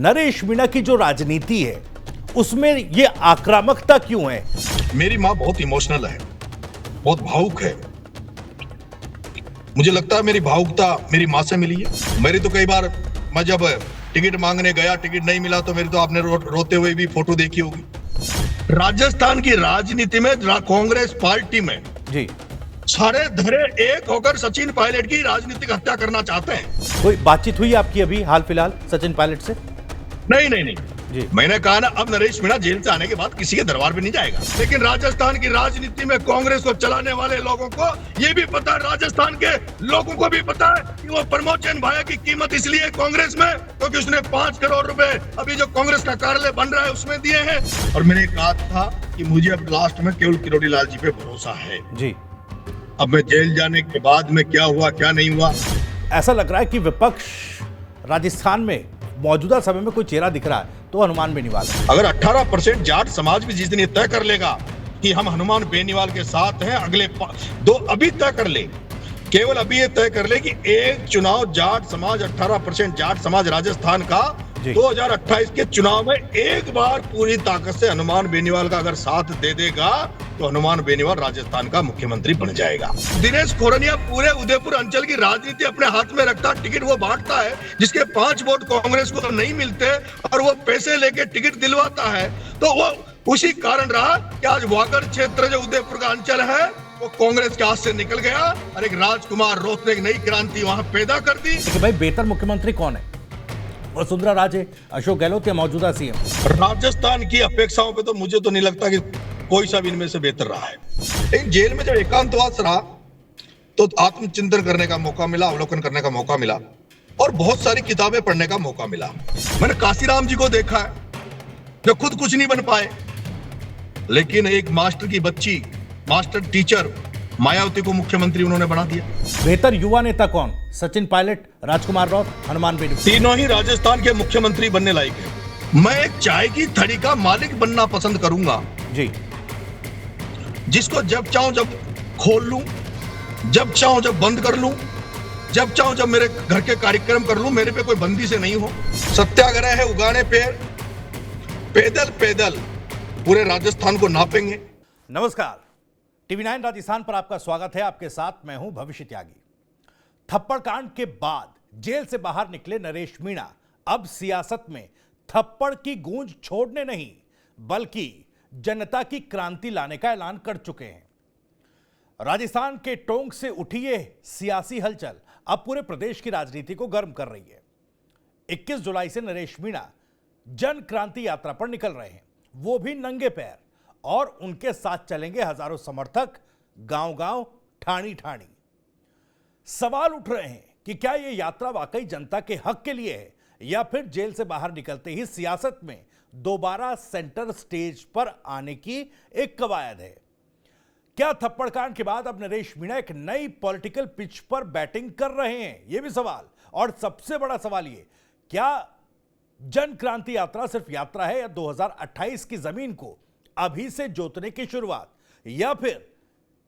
नरेश मीणा की जो राजनीति है उसमें ये आक्रामकता क्यों है? मेरी माँ बहुत इमोशनल है, बहुत भावुक है। मुझे लगता है मेरी भावुकता मेरी माँ से मिली है। मेरी तो कई बार मैं जब टिकट मांगने गया, टिकट नहीं मिला तो मेरी तो आपने रोते हुए भी फोटो देखी होगी। राजस्थान की राजनीति में कांग्रेस पार्टी में जी सारे धरे एक होकर सचिन पायलट की राजनीतिक हत्या करना चाहते हैं। कोई बातचीत हुई आपकी अभी हाल फिलहाल सचिन पायलट से? नहीं जी मैंने कहा ना, अब नरेश मीणा जेल से आने के बाद किसी के दरबार पे नहीं जाएगा। लेकिन राजस्थान की राजनीति में कांग्रेस को चलाने वाले लोगों को ये भी पता है, राजस्थान के लोगों को भी पता है कि वो प्रमोद जैन भाया की कीमत इसलिए कांग्रेस में क्योंकि उसने 5 करोड़ रुपए अभी जो कांग्रेस का कार्यालय बन रहा है उसमें दिए हैं। और मैंने कहा था कि मुझे अब लास्ट में केवल किरोड़ी लाल जी पे भरोसा है। जी अब मैं जेल जाने के बाद में क्या हुआ क्या नहीं हुआ, ऐसा लग रहा है कि विपक्ष राजस्थान में मौजूदा समय में कोई चेहरा दिख रहा है तो हनुमान बेनीवाल है। अगर 18% जाट समाज भी जिस दिन ये तय कर लेगा कि हम हनुमान बेनीवाल के साथ हैं, अगले दो अभी तय कर ले, केवल अभी ये तय कर ले कि एक चुनाव जाट समाज 18% जाट समाज राजस्थान का 2028 के चुनाव में एक बार पूरी ताकत से हनुमान बेनीवाल का अगर साथ दे देगा तो हनुमान बेनीवाल राजस्थान का मुख्यमंत्री बन जाएगा। दिनेश खोरनिया पूरे उदयपुर अंचल की राजनीति अपने हाथ में रखता, टिकट वो बांटता है, जिसके 5 वोट कांग्रेस को नहीं मिलते और वो पैसे लेके टिकट दिलवाता है। तो वो उसी कारण रहा कि आज वागड़ क्षेत्र जो उदयपुर का अंचल है वो कांग्रेस के हाथ से निकल गया और एक राजकुमार रोत ने एक नई क्रांति वहां पैदा कर दी। भाई बेहतर मुख्यमंत्री कौन है? वसुंधरा राजे, अशोक गहलोत या मौजूदा सीएम? राजस्थान की अपेक्षाओं पे तो मुझे तो नहीं लगता कि कोई सा भी इनमें से बेहतर रहा है। लेकिन जेल में जब एकांतवास रहा तो आत्मचिंतन करने का मौका मिला, अवलोकन करने का मौका मिला और बहुत सारी किताबें पढ़ने का मौका मिला। मैंने काशीराम जी को देखा है जो खुद कुछ नहीं बन पाए, लेकिन एक मास्टर की बच्ची, मास्टर टीचर मायावती को मुख्यमंत्री उन्होंने बना दिया। बेहतर युवा नेता कौन? सचिन पायलट, राजकुमार रौत, हनुमान बेनीवाल? तीनों ही राजस्थान के मुख्यमंत्री बनने लायक है। मैं एक चाय की थड़ी का मालिक बनना पसंद करूंगा जी, जिसको जब चाहूं जब खोल लूं, जब चाहूं जब बंद कर लूं, जब चाहूं जब मेरे घर के कार्यक्रम कर लूं, मेरे पे कोई बंदी से नहीं हो। सत्याग्रह है उगाने पेड़, पैदल पैदल पूरे राजस्थान को नापेंगे। नमस्कार, TV9 राजस्थान पर आपका स्वागत है। आपके साथ मैं हूं भविष्य त्यागी। थप्पड़ कांड के बाद जेल से बाहर निकले नरेश मीणा अब सियासत में थप्पड़ की गूंज छोड़ने नहीं बल्कि जनता की क्रांति लाने का ऐलान कर चुके हैं। राजस्थान के टोंक से उठी ये सियासी हलचल अब पूरे प्रदेश की राजनीति को गर्म कर रही है। 21 जुलाई से नरेश मीणा जन क्रांति यात्रा पर निकल रहे हैं, वो भी नंगे पैर, और उनके साथ चलेंगे हजारों समर्थक गांव-गांव, ठाणी-ठाणी। सवाल उठ रहे हैं कि क्या यह यात्रा वाकई जनता के हक के लिए है या फिर जेल से बाहर निकलते ही सियासत में दोबारा सेंटर स्टेज पर आने की एक कवायद है। क्या थप्पड़ कांड के बाद अब नरेश मीणा एक नई पॉलिटिकल पिच पर बैटिंग कर रहे हैं? यह भी सवाल। और सबसे बड़ा सवाल यह, क्या जन क्रांति यात्रा सिर्फ यात्रा है या 2028 की जमीन को अभी से जोतने की शुरुआत, या फिर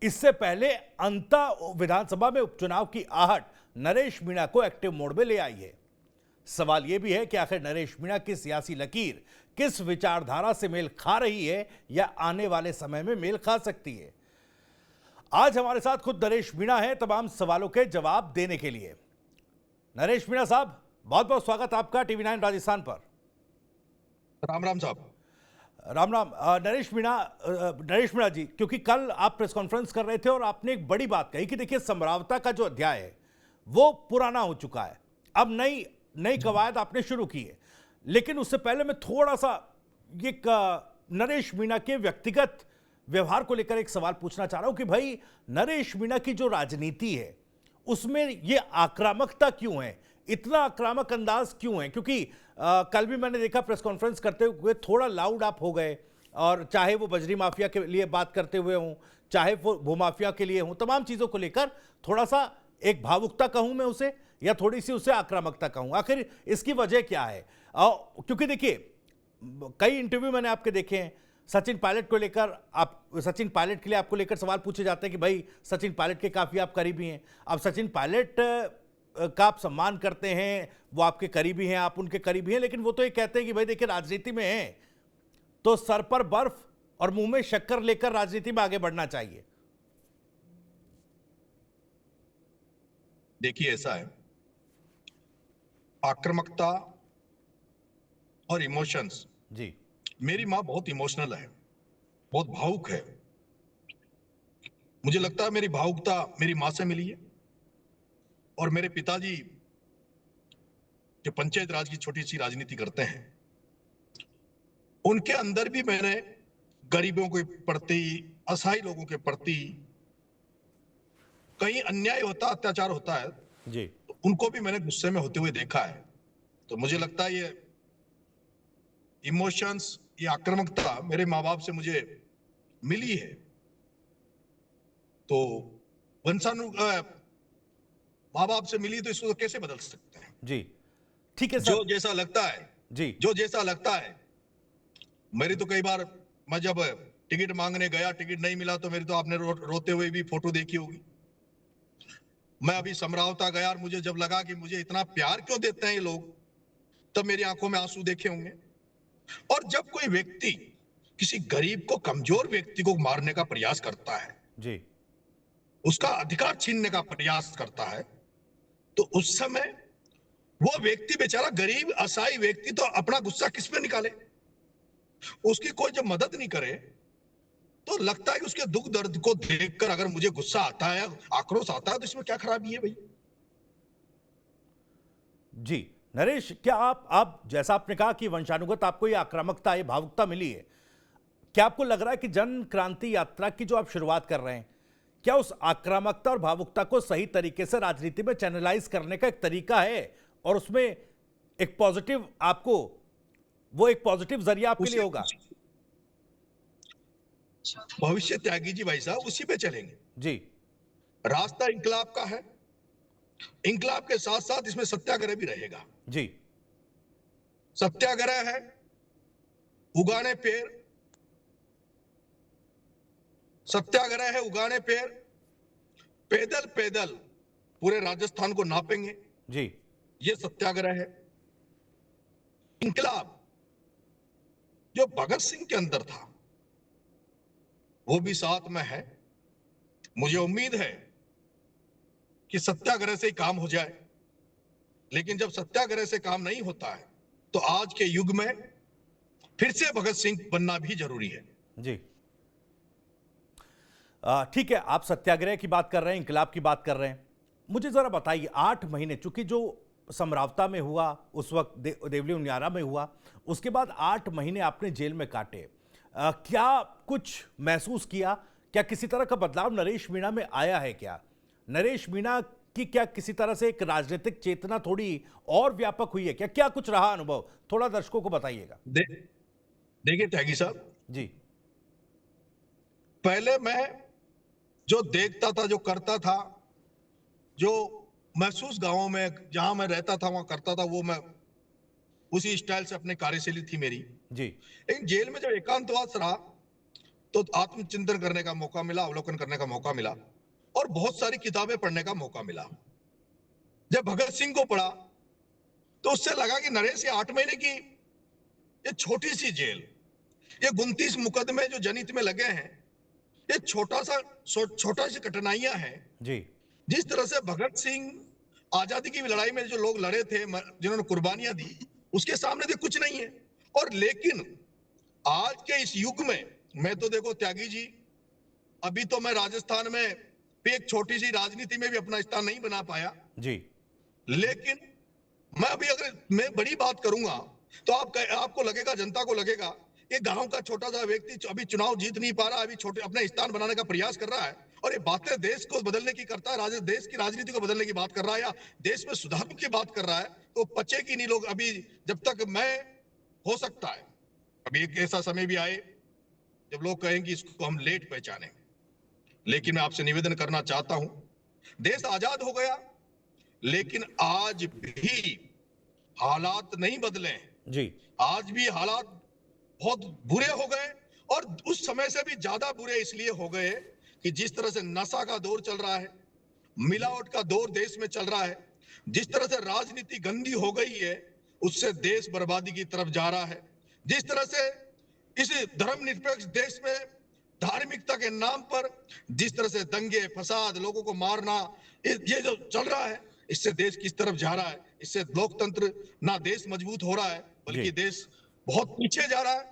इससे पहले अंता विधानसभा में उपचुनाव की आहट नरेश मीणा को एक्टिव मोड में ले आई है? सवाल यह भी है कि आखिर नरेश मीणा की सियासी लकीर किस विचारधारा से मेल खा रही है या आने वाले समय में मेल खा सकती है। आज हमारे साथ खुद नरेश मीणा है तमाम सवालों के जवाब देने के लिए। नरेश मीणा साहब, बहुत बहुत स्वागत आपका TV9 राजस्थान पर। राम राम साहब। राम राम। नरेश मीणा जी, क्योंकि कल आप प्रेस कॉन्फ्रेंस कर रहे थे और आपने एक बड़ी बात कही कि देखिए समरावता का जो अध्याय है वो पुराना हो चुका है, अब नई कवायद आपने शुरू की है। लेकिन उससे पहले मैं थोड़ा सा ये नरेश मीणा के व्यक्तिगत व्यवहार को लेकर एक सवाल पूछना चाह रहा हूं कि भाई नरेश मीणा की जो राजनीति है उसमें ये आक्रामकता क्यों है, इतना आक्रामक अंदाज क्यों है? क्योंकि कल भी मैंने देखा प्रेस कॉन्फ्रेंस करते हुए थोड़ा लाउड आप हो गए, और चाहे वो बजरी माफिया के लिए बात करते हुए हों, चाहे वो भूमाफिया के लिए हों, तमाम चीज़ों को लेकर थोड़ा सा एक भावुकता कहूं मैं उसे, या थोड़ी सी उसे आक्रामकता कहूं। आखिर इसकी वजह क्या है? क्योंकि देखिए कई इंटरव्यू मैंने आपके देखे हैं सचिन पायलट को लेकर, आप सचिन पायलट के लिए आपको लेकर सवाल पूछे जाते हैं कि भाई सचिन पायलट के काफ़ी आप करीबी हैं। अब सचिन पायलट का आप सम्मान करते हैं, वो आपके करीबी हैं, आप उनके करीबी हैं, लेकिन वो तो ये कहते हैं कि भाई देखिए राजनीति में है तो सर पर बर्फ और मुंह में शक्कर लेकर राजनीति में आगे बढ़ना चाहिए। देखिए ऐसा है, आक्रामकता और इमोशंस। जी मेरी माँ बहुत इमोशनल है, बहुत भावुक है। मुझे लगता है मेरी भावुकता मेरी माँ से मिली है। और मेरे पिताजी जो पंचायत राज की छोटी सी राजनीति करते हैं, उनके अंदर भी मैंने गरीबों के प्रति, असहाय लोगों के प्रति, कहीं अन्याय होता, अत्याचार होता है जी तो उनको भी मैंने गुस्से में होते हुए देखा है। तो मुझे लगता है ये इमोशंस, ये आक्रामकता मेरे माँ बाप से मुझे मिली है। तो माँ बाप से मिली तो इसको तो कैसे बदल सकते हैं? जी ठीक है जो सर। जैसा लगता है, जी जो जैसा लगता है। मेरी तो कई बार, मैं जब टिकट मांगने गया, टिकट नहीं मिला तो मेरी तो आपने रोते हुए भी फोटो देखी होगी। मैं अभी समरावता गया और मुझे जब लगा कि मुझे इतना प्यार क्यों देते हैं ये लोग, तब मेरी आंखों में आंसू देखे होंगे। और जब कोई व्यक्ति किसी गरीब को, कमजोर व्यक्ति को मारने का प्रयास करता है, जी उसका अधिकार छीनने का प्रयास करता है, तो उस समय वो व्यक्ति बेचारा गरीब असहाय व्यक्ति तो अपना गुस्सा किस पे निकाले? उसकी कोई जब मदद नहीं करे तो लगता है कि उसके दुख दर्द को देखकर अगर मुझे गुस्सा आता है, आक्रोश आता है, तो इसमें क्या खराबी है भाई? जी नरेश, क्या आप जैसा आपने कहा कि वंशानुगत आपको ये आक्रामकता, ये भावुकता मिली है, क्या आपको लग रहा है कि जन क्रांति यात्रा की जो आप शुरुआत कर रहे हैं, क्या उस आक्रामकता और भावुकता को सही तरीके से राजनीति में चैनलाइज करने का एक तरीका है और उसमें एक पॉजिटिव, आपको वो एक पॉजिटिव जरिया आपके लिए होगा? भविष्य त्यागी जी भाई साहब उसी पे चलेंगे। जी रास्ता इंकलाब का है, इंकलाब के साथ साथ इसमें सत्याग्रह भी रहेगा। जी सत्याग्रह है, उगाने पेड़, सत्याग्रह है उगाने पेड़, पैदल पैदल पूरे राजस्थान को नापेंगे, जी ये सत्याग्रह है। इंकलाब जो भगत सिंह के अंदर था वो भी साथ में है। मुझे उम्मीद है कि सत्याग्रह से ही काम हो जाए, लेकिन जब सत्याग्रह से काम नहीं होता है तो आज के युग में फिर से भगत सिंह बनना भी जरूरी है। जी ठीक है, आप सत्याग्रह की बात कर रहे हैं, इंकलाब की बात कर रहे हैं। मुझे जरा बताइए, 8 महीने, चूंकि जो समरावता में हुआ उस वक्त देवली उनियारा में हुआ, उसके बाद 8 महीने आपने जेल में काटे, क्या कुछ महसूस किया? क्या किसी तरह का बदलाव नरेश मीणा में आया है? क्या नरेश मीणा की क्या किसी तरह से एक राजनीतिक चेतना थोड़ी और व्यापक हुई है? क्या क्या कुछ रहा अनुभव, थोड़ा दर्शकों को बताइएगा। देखिए त्यागी साहब जी, पहले मैं जो देखता था, जो करता था, जो महसूस गांवों में जहां मैं रहता था वहां करता था, वो मैं उसी स्टाइल से अपनी कार्यशैली थी मेरी। जी, लेकिन जेल में जब एकांतवास रहा तो आत्मचिंतन करने का मौका मिला, अवलोकन करने का मौका मिला और बहुत सारी किताबें पढ़ने का मौका मिला। जब भगत सिंह को पढ़ा तो उससे लगा कि नरेश, ये 8 महीने की ये छोटी सी जेल, ये 29 मुकदमे जो जनहित में लगे हैं, ये छोटा सी कठिनाइयां हैं। जी, जिस तरह से भगत सिंह आजादी की लड़ाई में जो लोग लड़े थे, जिन्होंने कुर्बानियां दी, उसके सामने तो कुछ नहीं है। और लेकिन आज के इस युग में, मैं तो देखो त्यागी जी, अभी तो मैं राजस्थान में भी एक छोटी सी राजनीति में भी अपना स्थान नहीं बना पाया, जी, लेकिन मैं अभी अगर मैं बड़ी बात करूंगा तो आपको लगेगा, जनता को लगेगा, ये गांव का छोटा सा व्यक्ति अभी चुनाव जीत नहीं पा रहा, अभी छोटे अपने स्थान बनाने का प्रयास कर रहा है और ये बातें देश को बदलने की करता है, देश की राजनीति को बदलने की बात कर रहा है या देश में सुधारों की बात कर रहा है, तो पचेगी नहीं लोग अभी। जब तक मैं, हो सकता है अभी एक ऐसा समय भी आए जब लोग कहेंगे इसको हम लेट पहचाने, लेकिन मैं आपसे निवेदन करना चाहता हूं, देश आजाद हो गया लेकिन आज भी हालात नहीं बदले। जी, आज भी हालात बहुत बुरे हो गए और उस समय से भी ज्यादा बुरे इसलिए हो गए कि जिस तरह से नशा का दौर चल रहा है, मिलावट का दौर देश में चल रहा है, जिस तरह से राजनीति गंदी हो गई है, उससे देश बर्बादी की तरफ जा रहा है। जिस तरह से इस धर्मनिरपेक्ष देश में धार्मिकता के नाम पर जिस तरह से दंगे फसाद, लोगों को मारना, ये जो चल रहा है, इससे देश किस तरफ जा रहा है। इससे लोकतंत्र ना देश मजबूत हो रहा है, बल्कि देश बहुत पीछे जा रहा है।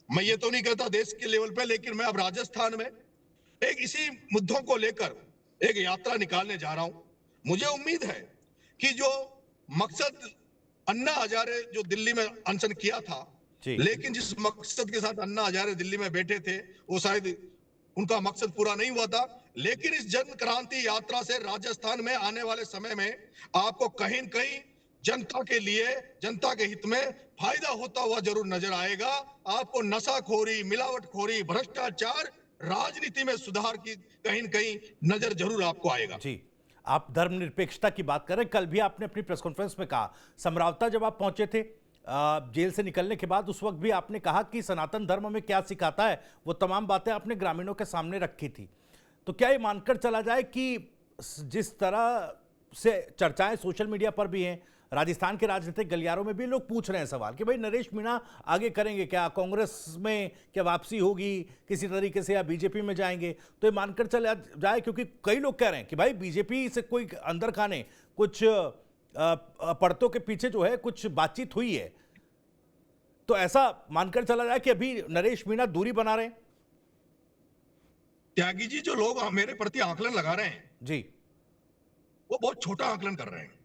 मैं ये तो नहीं कहता देश के लेवल पे, लेकिन मैं अब राजस्थान में एक इसी मुद्दों को लेकर एक यात्रा निकालने जा रहा हूं। मुझे उम्मीद है कि जो मकसद अन्ना हजारे जो दिल्ली में अनशन किया था, लेकिन जिस मकसद के साथ अन्ना हजारे दिल्ली में बैठे थे, वो शायद उनका मकसद पूरा नहीं हुआ था। लेकिन इस जन क्रांति यात्रा से राजस्थान में आने वाले समय में आपको कहीं न कहीं जनता के लिए, जनता के हित में फायदा होता हुआ जरूर नजर आएगा। आपको नशाखोरी, मिलावटखोरी, भ्रष्टाचार, राजनीति में सुधार की कहीं न कहीं नजर जरूर आपको आएगा। जी, आप धर्मनिरपेक्षता की बात कर रहे हैं। कल भी आपने अपनी प्रेस कॉन्फ्रेंस में कहा, समरावता जब आप पहुंचे थे जेल से निकलने के बाद, उस वक्त भी आपने कहा कि सनातन धर्म में क्या सिखाता है, वो तमाम बातें आपने ग्रामीणों के सामने रखी थी। तो क्या ये मानकर चला जाए कि जिस तरह से चर्चाएं सोशल मीडिया पर भी हैं, राजस्थान के राजनीतिक गलियारों में भी लोग पूछ रहे हैं सवाल कि भाई नरेश मीणा आगे करेंगे क्या, कांग्रेस में क्या वापसी होगी किसी तरीके से, या बीजेपी में जाएंगे, तो ये मानकर चला जाए, क्योंकि कई लोग कह रहे हैं कि भाई बीजेपी से कोई अंदर खाने कुछ पर्दों के पीछे जो है कुछ बातचीत हुई है, तो ऐसा मानकर चला जाए कि अभी नरेश मीणा दूरी बना रहे हैं। त्यागी जी, जो लोग मेरे प्रति आकलन लगा रहे हैं जी, वो बहुत छोटा आकलन कर रहे हैं।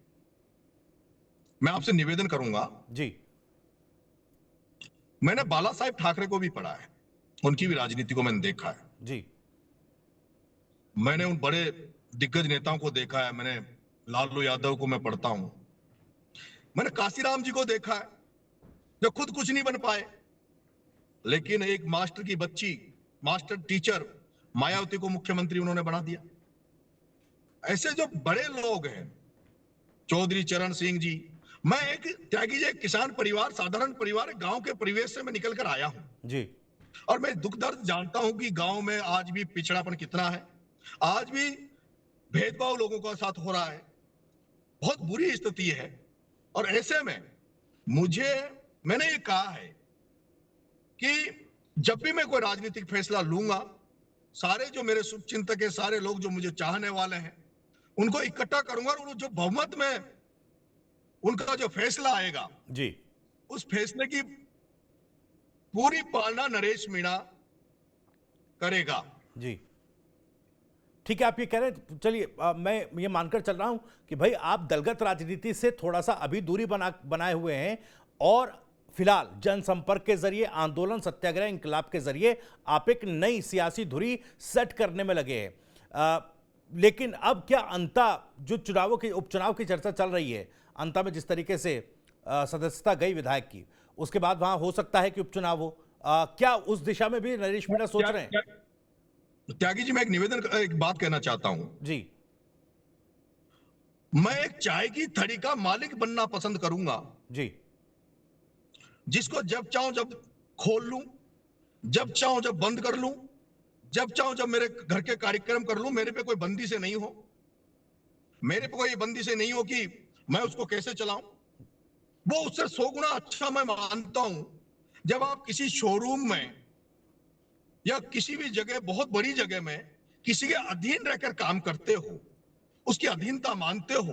मैं आपसे निवेदन करूंगा जी, मैंने बाला साहेब ठाकरे को भी पढ़ा है, उनकी भी राजनीति को मैंने देखा है जी, मैंने उन बड़े दिग्गज नेताओं को देखा है। मैंने लालू यादव को मैं पढ़ता हूं, मैंने काशीराम जी को देखा है जो खुद कुछ नहीं बन पाए, लेकिन एक मास्टर की बच्ची, मास्टर टीचर मायावती को मुख्यमंत्री उन्होंने बना दिया। ऐसे जो बड़े लोग हैं, चौधरी चरण सिंह जी, मैं एक त्यागी जी, एक किसान परिवार, साधारण परिवार, गांव के परिवेश से मैं निकल कर आया हूं जी, और मैं दुख दर्द जानता हूं कि गांव में आज भी पिछड़ापन कितना है, आज भी भेदभाव लोगों के साथ हो रहा है, बहुत बुरी स्थिति है। और ऐसे में मैंने ये कहा है कि जब भी मैं कोई राजनीतिक फैसला लूंगा, सारे जो मेरे शुभचिंतक है, सारे लोग जो मुझे चाहने वाले हैं, उनको इकट्ठा करूंगा और जो बहुमत में उनका जो फैसला आएगा जी, उस फैसले की पूरी पालना नरेश मीणा करेगा। जी, ठीक है, आप ये कह रहे हैं। चलिए, मैं ये मानकर चल रहा हूं कि भाई आप दलगत राजनीति से थोड़ा सा अभी दूरी बनाए हुए हैं और फिलहाल जनसंपर्क के जरिए, आंदोलन, सत्याग्रह, इंकलाब के जरिए आप एक नई सियासी धुरी सेट करने में लगे हैं। लेकिन अब क्या अंता, जो उपचुनाव की चर्चा चल रही है, अंता में जिस तरीके से सदस्यता गई विधायक की, उसके बाद वहां हो सकता है कि उपचुनाव हो, क्या उस दिशा में भी नरेश मीणा सोच रहे हैं? त्यागी जी, मैं एक बात कहना चाहता हूं जी, मैं एक चाय की थड़ी का मालिक बनना पसंद करूंगा जी, जिसको जब चाहूं जब खोल लूं, जब चाहूं जब बंद कर लूं, जब चाहूं जब मेरे घर के कार्यक्रम कर लूं। मेरे पे कोई बंदी से नहीं हो, मेरे पे कोई बंदी से नहीं हो कि मैं उसको कैसे चलाऊं। वो उससे 100 गुना अच्छा मैं मानता हूं जब आप किसी शोरूम में या किसी भी जगह, बहुत बड़ी जगह में किसी के अधीन रहकर काम करते हो, उसकी अधीनता मानते हो,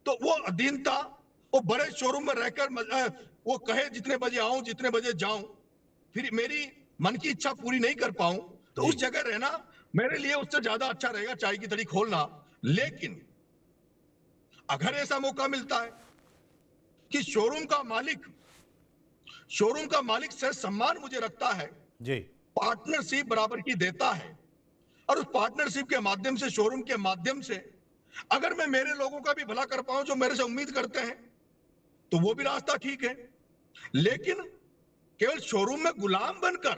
तो वो अधीनता, वो बड़े शोरूम में रहकर वो कहे जितने बजे आऊं, जितने बजे जाऊं, फिर मेरी मन की इच्छा पूरी नहीं कर पाऊं, तो उस जगह रहना मेरे लिए उससे ज्यादा अच्छा रहेगा चाय की थड़ी खोलना। लेकिन अगर ऐसा मौका मिलता है कि शोरूम का मालिक से सम्मान मुझे रखता है, जी, पार्टनरशिप बराबर की देता है, और उस पार्टनरशिप के माध्यम से, शोरूम के माध्यम से अगर मैं मेरे लोगों का भी भला कर पाऊं जो मेरे से उम्मीद करते हैं, तो वो भी रास्ता ठीक है। लेकिन केवल शोरूम में गुलाम बनकर,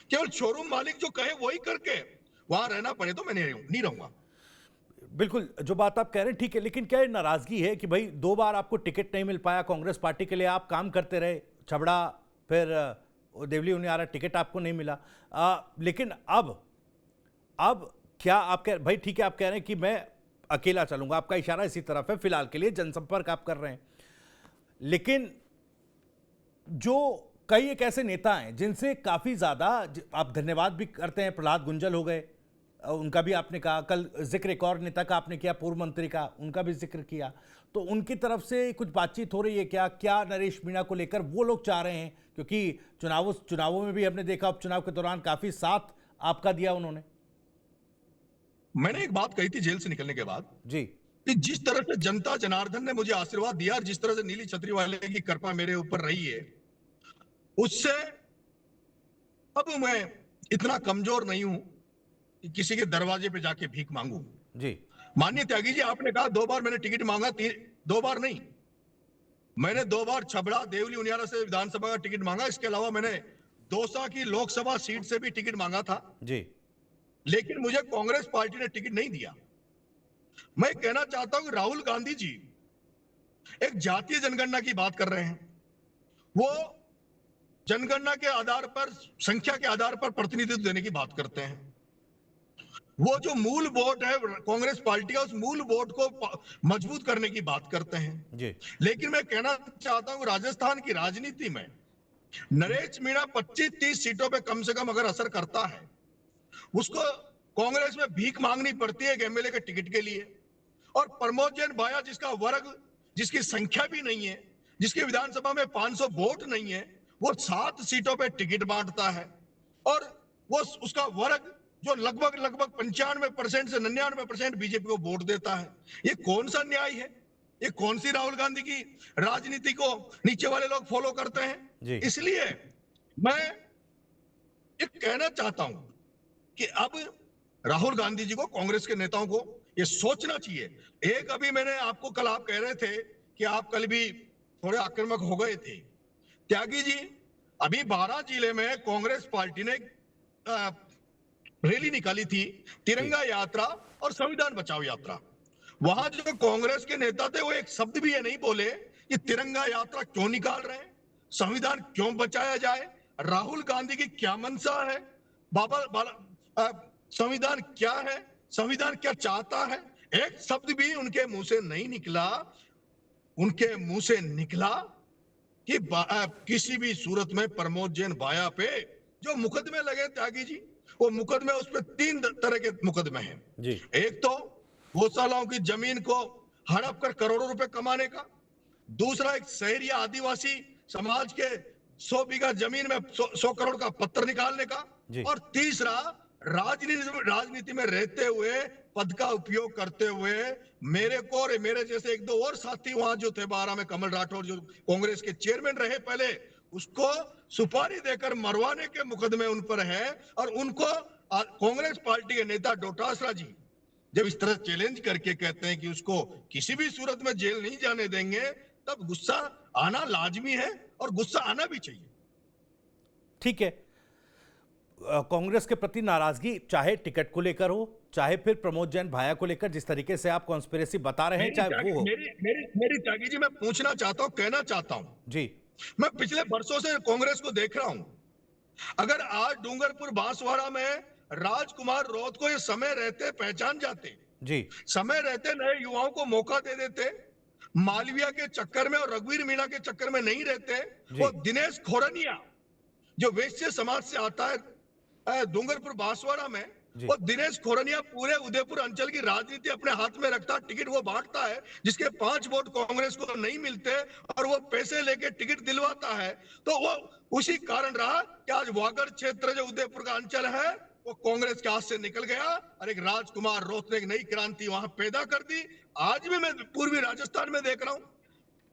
केवल शोरूम मालिक जो कहे वही करके वहां रहना पड़े, तो मैं नहीं रहूंगा। बिल्कुल, जो बात आप कह रहे हैं ठीक है, लेकिन क्या ये नाराजगी है कि भाई 2 बार आपको टिकट नहीं मिल पाया, कांग्रेस पार्टी के लिए आप काम करते रहे, छबड़ा, फिर देवली उनियारा, टिकट आपको नहीं मिला, लेकिन अब क्या आप कह, भाई ठीक है, आप कह रहे हैं कि मैं अकेला चलूंगा, आपका इशारा इसी तरफ है, फिलहाल के लिए जनसंपर्क आप कर रहे हैं। लेकिन जो कई एक ऐसे नेता हैं जिनसे काफी ज्यादा आप धन्यवाद भी करते हैं, प्रहलाद गुंजल हो गए, उनका भी आपने कहा, कल जिक्र एक और नेता का आपने किया, पूर्व मंत्री का, उनका भी जिक्र किया, तो उनकी तरफ से कुछ बातचीत हो रही है क्या? क्या नरेश मीणा को लेकर वो लोग चाह रहे हैं? क्योंकि चुनावों में भी हमने देखा, उपचुनाव के दौरान काफी साथ आपका दिया उन्होंने। मैंने एक बात कही थी जेल से निकलने के बाद जी कि जिस तरह से जनता जनार्दन ने मुझे आशीर्वाद दिया और जिस तरह से नीली छतरी वाले की कृपा मेरे ऊपर रही है, उससे अब मैं इतना कमजोर नहीं हूं कि किसी के दरवाजे पे जाके भीख मांगू। जी माननीय त्यागी जी, आपने कहा 2 बार मैंने टिकट मांगा, 2 बार नहीं, मैंने 2 बार छबड़ा देवली उनियारा से विधानसभा का टिकट मांगा। इसके अलावा मैंने दौसा की लोकसभा सीट से भी टिकट मांगा था, जी लेकिन मुझे कांग्रेस पार्टी ने टिकट नहीं दिया। मैं कहना चाहता हूं कि राहुल गांधी जी एक जातीय जनगणना की बात कर रहे हैं। वो जनगणना के आधार पर, संख्या के आधार पर प्रतिनिधित्व देने की बात करते हैं। वो जो मूल वोट है कांग्रेस पार्टी का, उस मूल वोट को मजबूत करने की बात करते हैं। जी लेकिन मैं कहना चाहता हूं राजस्थान की राजनीति में नरेश मीणा 25-30 सीटों पे कम से कम अगर असर करता है, उसको कांग्रेस में भीख मांगनी पड़ती है एक एमएलए के टिकट के लिए। और प्रमोद जैन भाया, जिसका वर्ग, जिसकी संख्या भी नहीं है, जिसकी विधानसभा में 500 वोट नहीं है, वो 7 सीटों पे टिकट बांटता है। और वो उसका वर्ग जो लगभग 95% से 99% बीजेपी को वोट देता है। ये कौन सा न्याय है? ये कौन सी राहुल गांधी की राजनीति को नीचे वाले लोग फॉलो करते हैं? इसलिए मैं ये कहना चाहता हूं कि अब राहुल गांधी जी को, कांग्रेस के नेताओं को ये सोचना चाहिए। एक अभी मैंने आपको, कल आप कह रहे थे कि आप कल भी थोड़े आक्रामक हो गए थे। त्यागी जी, अभी 12 जिले में कांग्रेस पार्टी ने रैली निकाली थी, तिरंगा यात्रा और संविधान बचाओ यात्रा। वहां जो कांग्रेस के नेता थे वो एक शब्द भी ये नहीं बोले कि तिरंगा यात्रा क्यों निकाल रहे हैं, संविधान क्यों बचाया जाए, राहुल गांधी की क्या मंशा है, संविधान क्या है, संविधान क्या चाहता है। एक शब्द भी उनके मुंह से नहीं निकला। उनके मुंह से निकला कि किसी भी सूरत में प्रमोद जैन भाया पे जो मुकदमे लगे त्यागी जी, वो मुकदमे, उस पर 3 तरह के मुकदमे हैं जी। एक तो गौशालाओं की जमीन को हड़प कर करोड़ों रुपए कमाने का, दूसरा एक शहरी आदिवासी समाज के 100 बीघा जमीन में 100 करोड़ का पत्थर निकालने का, और तीसरा राजनीति में रहते हुए, पद का उपयोग करते हुए मेरे को और मेरे जैसे 1-2 और साथी वहां जो थे 12 में, कमल राठौर जो कांग्रेस के चेयरमैन रहे पहले, उसको सुपारी देकर मरवाने के मुकदमे उन पर है। और उनको कांग्रेस पार्टी के नेता डोटासरा जी जब इस तरह चैलेंज करके कहते हैं कि उसको किसी भी सूरत में जेल नहीं जाने देंगे, तब गुस्सा आना लाजमी है और गुस्सा आना भी चाहिए। ठीक है, कांग्रेस के प्रति नाराजगी चाहे टिकट को लेकर हो, चाहे फिर प्रमोद जैन भाया को लेकर जिस तरीके से आप कॉन्स्पिरेसी बता रहे हैं, चाहे वो हो। मेरी त्यागी जी, मैं पूछना चाहता हूं, कहना चाहता हूं जी, मैं पिछले वर्षों से कांग्रेस को देख रहा हूं। अगर आज डूंगरपुर बांसवाड़ा में राजकुमार रौत को ये समय रहते पहचान जाते जी, समय रहते नए युवाओं को मौका दे देते, मालविया के चक्कर में और रघुवीर मीणा के चक्कर में नहीं रहते, वो दिनेश खोरनिया जो वैश्य समाज से आता है डूंगरपुर बांसवाड़ा में, वो दिनेश खोरनिया पूरे उदयपुर अंचल की राजनीति अपने हाथ में रखता, टिकट वो बांटता है, जिसके 5 वोट कांग्रेस को नहीं मिलते और वो पैसे लेके टिकट दिलवाता है। तो वो उसी कारण रहा कि आज वागड़ क्षेत्र जो उदयपुर का अंचल है वो कांग्रेस के हाथ से निकल गया और एक राजकुमार रौत ने एक नई क्रांति वहां पैदा कर दी। आज भी मैं पूर्वी राजस्थान में देख रहा हूं,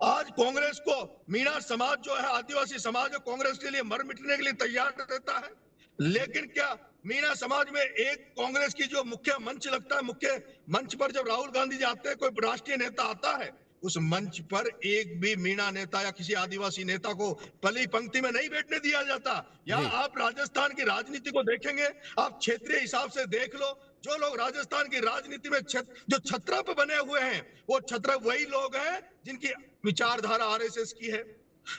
आज कांग्रेस को मीणा समाज जो है, आदिवासी समाज है, कांग्रेस के लिए मर मिटने के लिए तैयार रहता है। लेकिन क्या मीणा समाज में एक कांग्रेस की जो मुख्य मंच लगता है, मुख्य मंच पर जब राहुल गांधी जी आते हैं, कोई राष्ट्रीय नेता आता है, उस मंच पर एक भी मीणा नेता या किसी आदिवासी नेता को पहली पंक्ति में नहीं बैठने दिया जाता। या आप राजस्थान की राजनीति को देखेंगे, आप क्षेत्रीय हिसाब से देख लो, जो लोग राजस्थान की राजनीति में जो छत्रा पे बने हुए हैं, वो छत्रा वही लोग हैं जिनकी विचारधारा आरएसएस की है।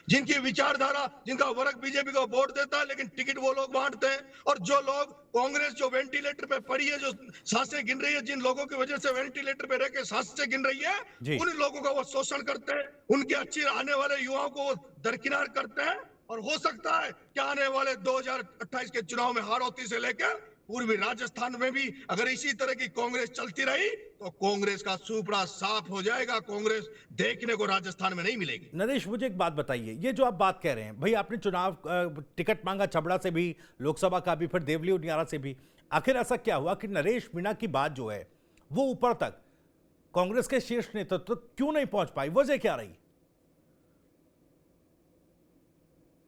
जिनकी विचारधारा, जिनका वर्ग बीजेपी को वोट देता है लेकिन टिकट वो लोग बांटते हैं। और जो लोग कांग्रेस जो वेंटिलेटर पे पड़ी है, जो सांसें गिन रही है, जिन लोगों की वजह से वेंटिलेटर पे रह के सांसें गिन रही है, जी। उन लोगों का वो शोषण करते हैं, उनके अच्छे आने वाले युवाओं को वो दरकिनार करते हैं। और हो सकता है कि आने वाले 2028 के चुनाव में हाड़ौती से लेकर पूर्वी राजस्थान में भी अगर इसी तरह की कांग्रेस चलती रही तो कांग्रेस का सुपड़ा साफ हो जाएगा। कांग्रेस देखने को राजस्थान में नहीं मिलेगी। नरेश, मुझे एक बात बताइए, ये जो आप बात कह रहे हैं, भाई आपने चुनाव टिकट मांगा छबड़ा से भी, लोकसभा का भी, फिर देवली उनियारा से भी, आखिर ऐसा क्या हुआ कि नरेश मीणा की बात जो है वो ऊपर तक कांग्रेस के शीर्ष नेतृत्व क्यों नहीं पहुंच पाई? वजह क्या रही?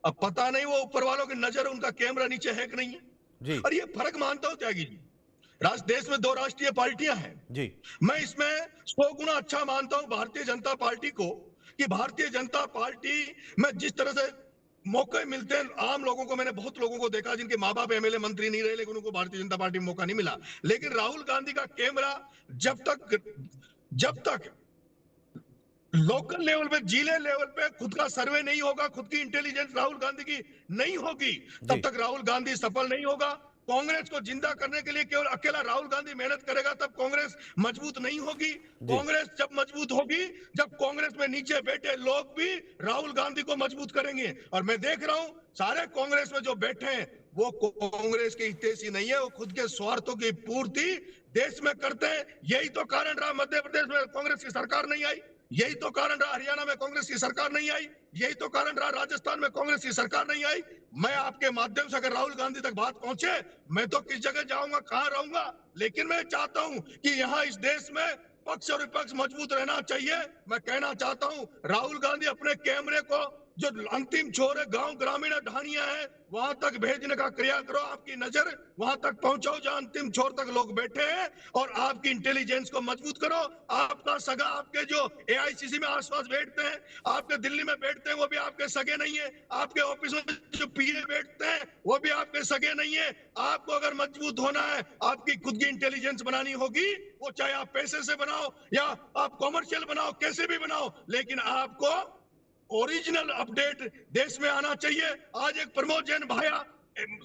अब पता नहीं वो ऊपर वालों की नजर, उनका कैमरा नीचे है कि नहीं है। जी और ये फर्क मानता हूं त्यागी जी, देश में दो राष्ट्रीय पार्टियां हैं। जी मैं इसमें 100 गुना अच्छा मानता हूं भारतीय जनता पार्टी को, कि भारतीय जनता पार्टी में जिस तरह से मौके मिलते हैं आम लोगों को, मैंने बहुत लोगों को देखा जिनके माँ बाप एमएलए मंत्री नहीं रहे लेकिन उनको भारतीय जनता पार्टी में मौका नहीं मिला। लेकिन राहुल गांधी का कैमरा जब तक लोकल लेवल पे, जिले लेवल पे खुद का सर्वे नहीं होगा, खुद की इंटेलिजेंस राहुल गांधी की नहीं होगी, तब तक राहुल गांधी सफल नहीं होगा। कांग्रेस को जिंदा करने के लिए केवल अकेला राहुल गांधी मेहनत करेगा तब कांग्रेस मजबूत नहीं होगी। कांग्रेस जब मजबूत होगी जब कांग्रेस में नीचे बैठे लोग भी राहुल गांधी को मजबूत करेंगे। और मैं देख रहा हूं सारे कांग्रेस में जो बैठे हैं वो कांग्रेस के हितैषी नहीं है, वो खुद के स्वार्थों की पूर्ति देश में करते हैं। यही तो कारण रहा मध्य प्रदेश में कांग्रेस की सरकार नहीं आई, यही तो कारण रहा हरियाणा में कांग्रेस की सरकार नहीं आई, यही तो कारण रहा राजस्थान में कांग्रेस की सरकार नहीं आई। मैं आपके माध्यम से अगर राहुल गांधी तक बात पहुंचे, मैं तो किस जगह जाऊंगा, कहां रहूंगा, लेकिन मैं चाहता हूं कि यहां इस देश में पक्ष और विपक्ष मजबूत रहना चाहिए। मैं कहना चाहता हूं राहुल गांधी अपने कैमरे को जो अंतिम छोर है, गांव ग्रामीण ढानियां है, वहां तक भेजने का क्रिया करो। आपकी नजर वहां तक पहुंचाओ जहां अंतिम छोर तक लोग बैठे हैं, और आपकी इंटेलिजेंस को मजबूत करो। आपका सगा, आपके जो एआईसीसी में आसपास बैठते हैं, आपके दिल्ली में बैठते हैं, वो भी आपके सगे नहीं है। आपके ऑफिस में जो पीए बैठते हैं वो भी आपके सगे नहीं है। आपको अगर मजबूत होना है, आपकी खुद की इंटेलिजेंस बनानी होगी, वो चाहे आप पैसे से बनाओ या आप कॉमर्शियल बनाओ, कैसे भी बनाओ, लेकिन आपको ओरिजिनल अपडेट देश में आना चाहिए। आज एक प्रमोद जैन भाया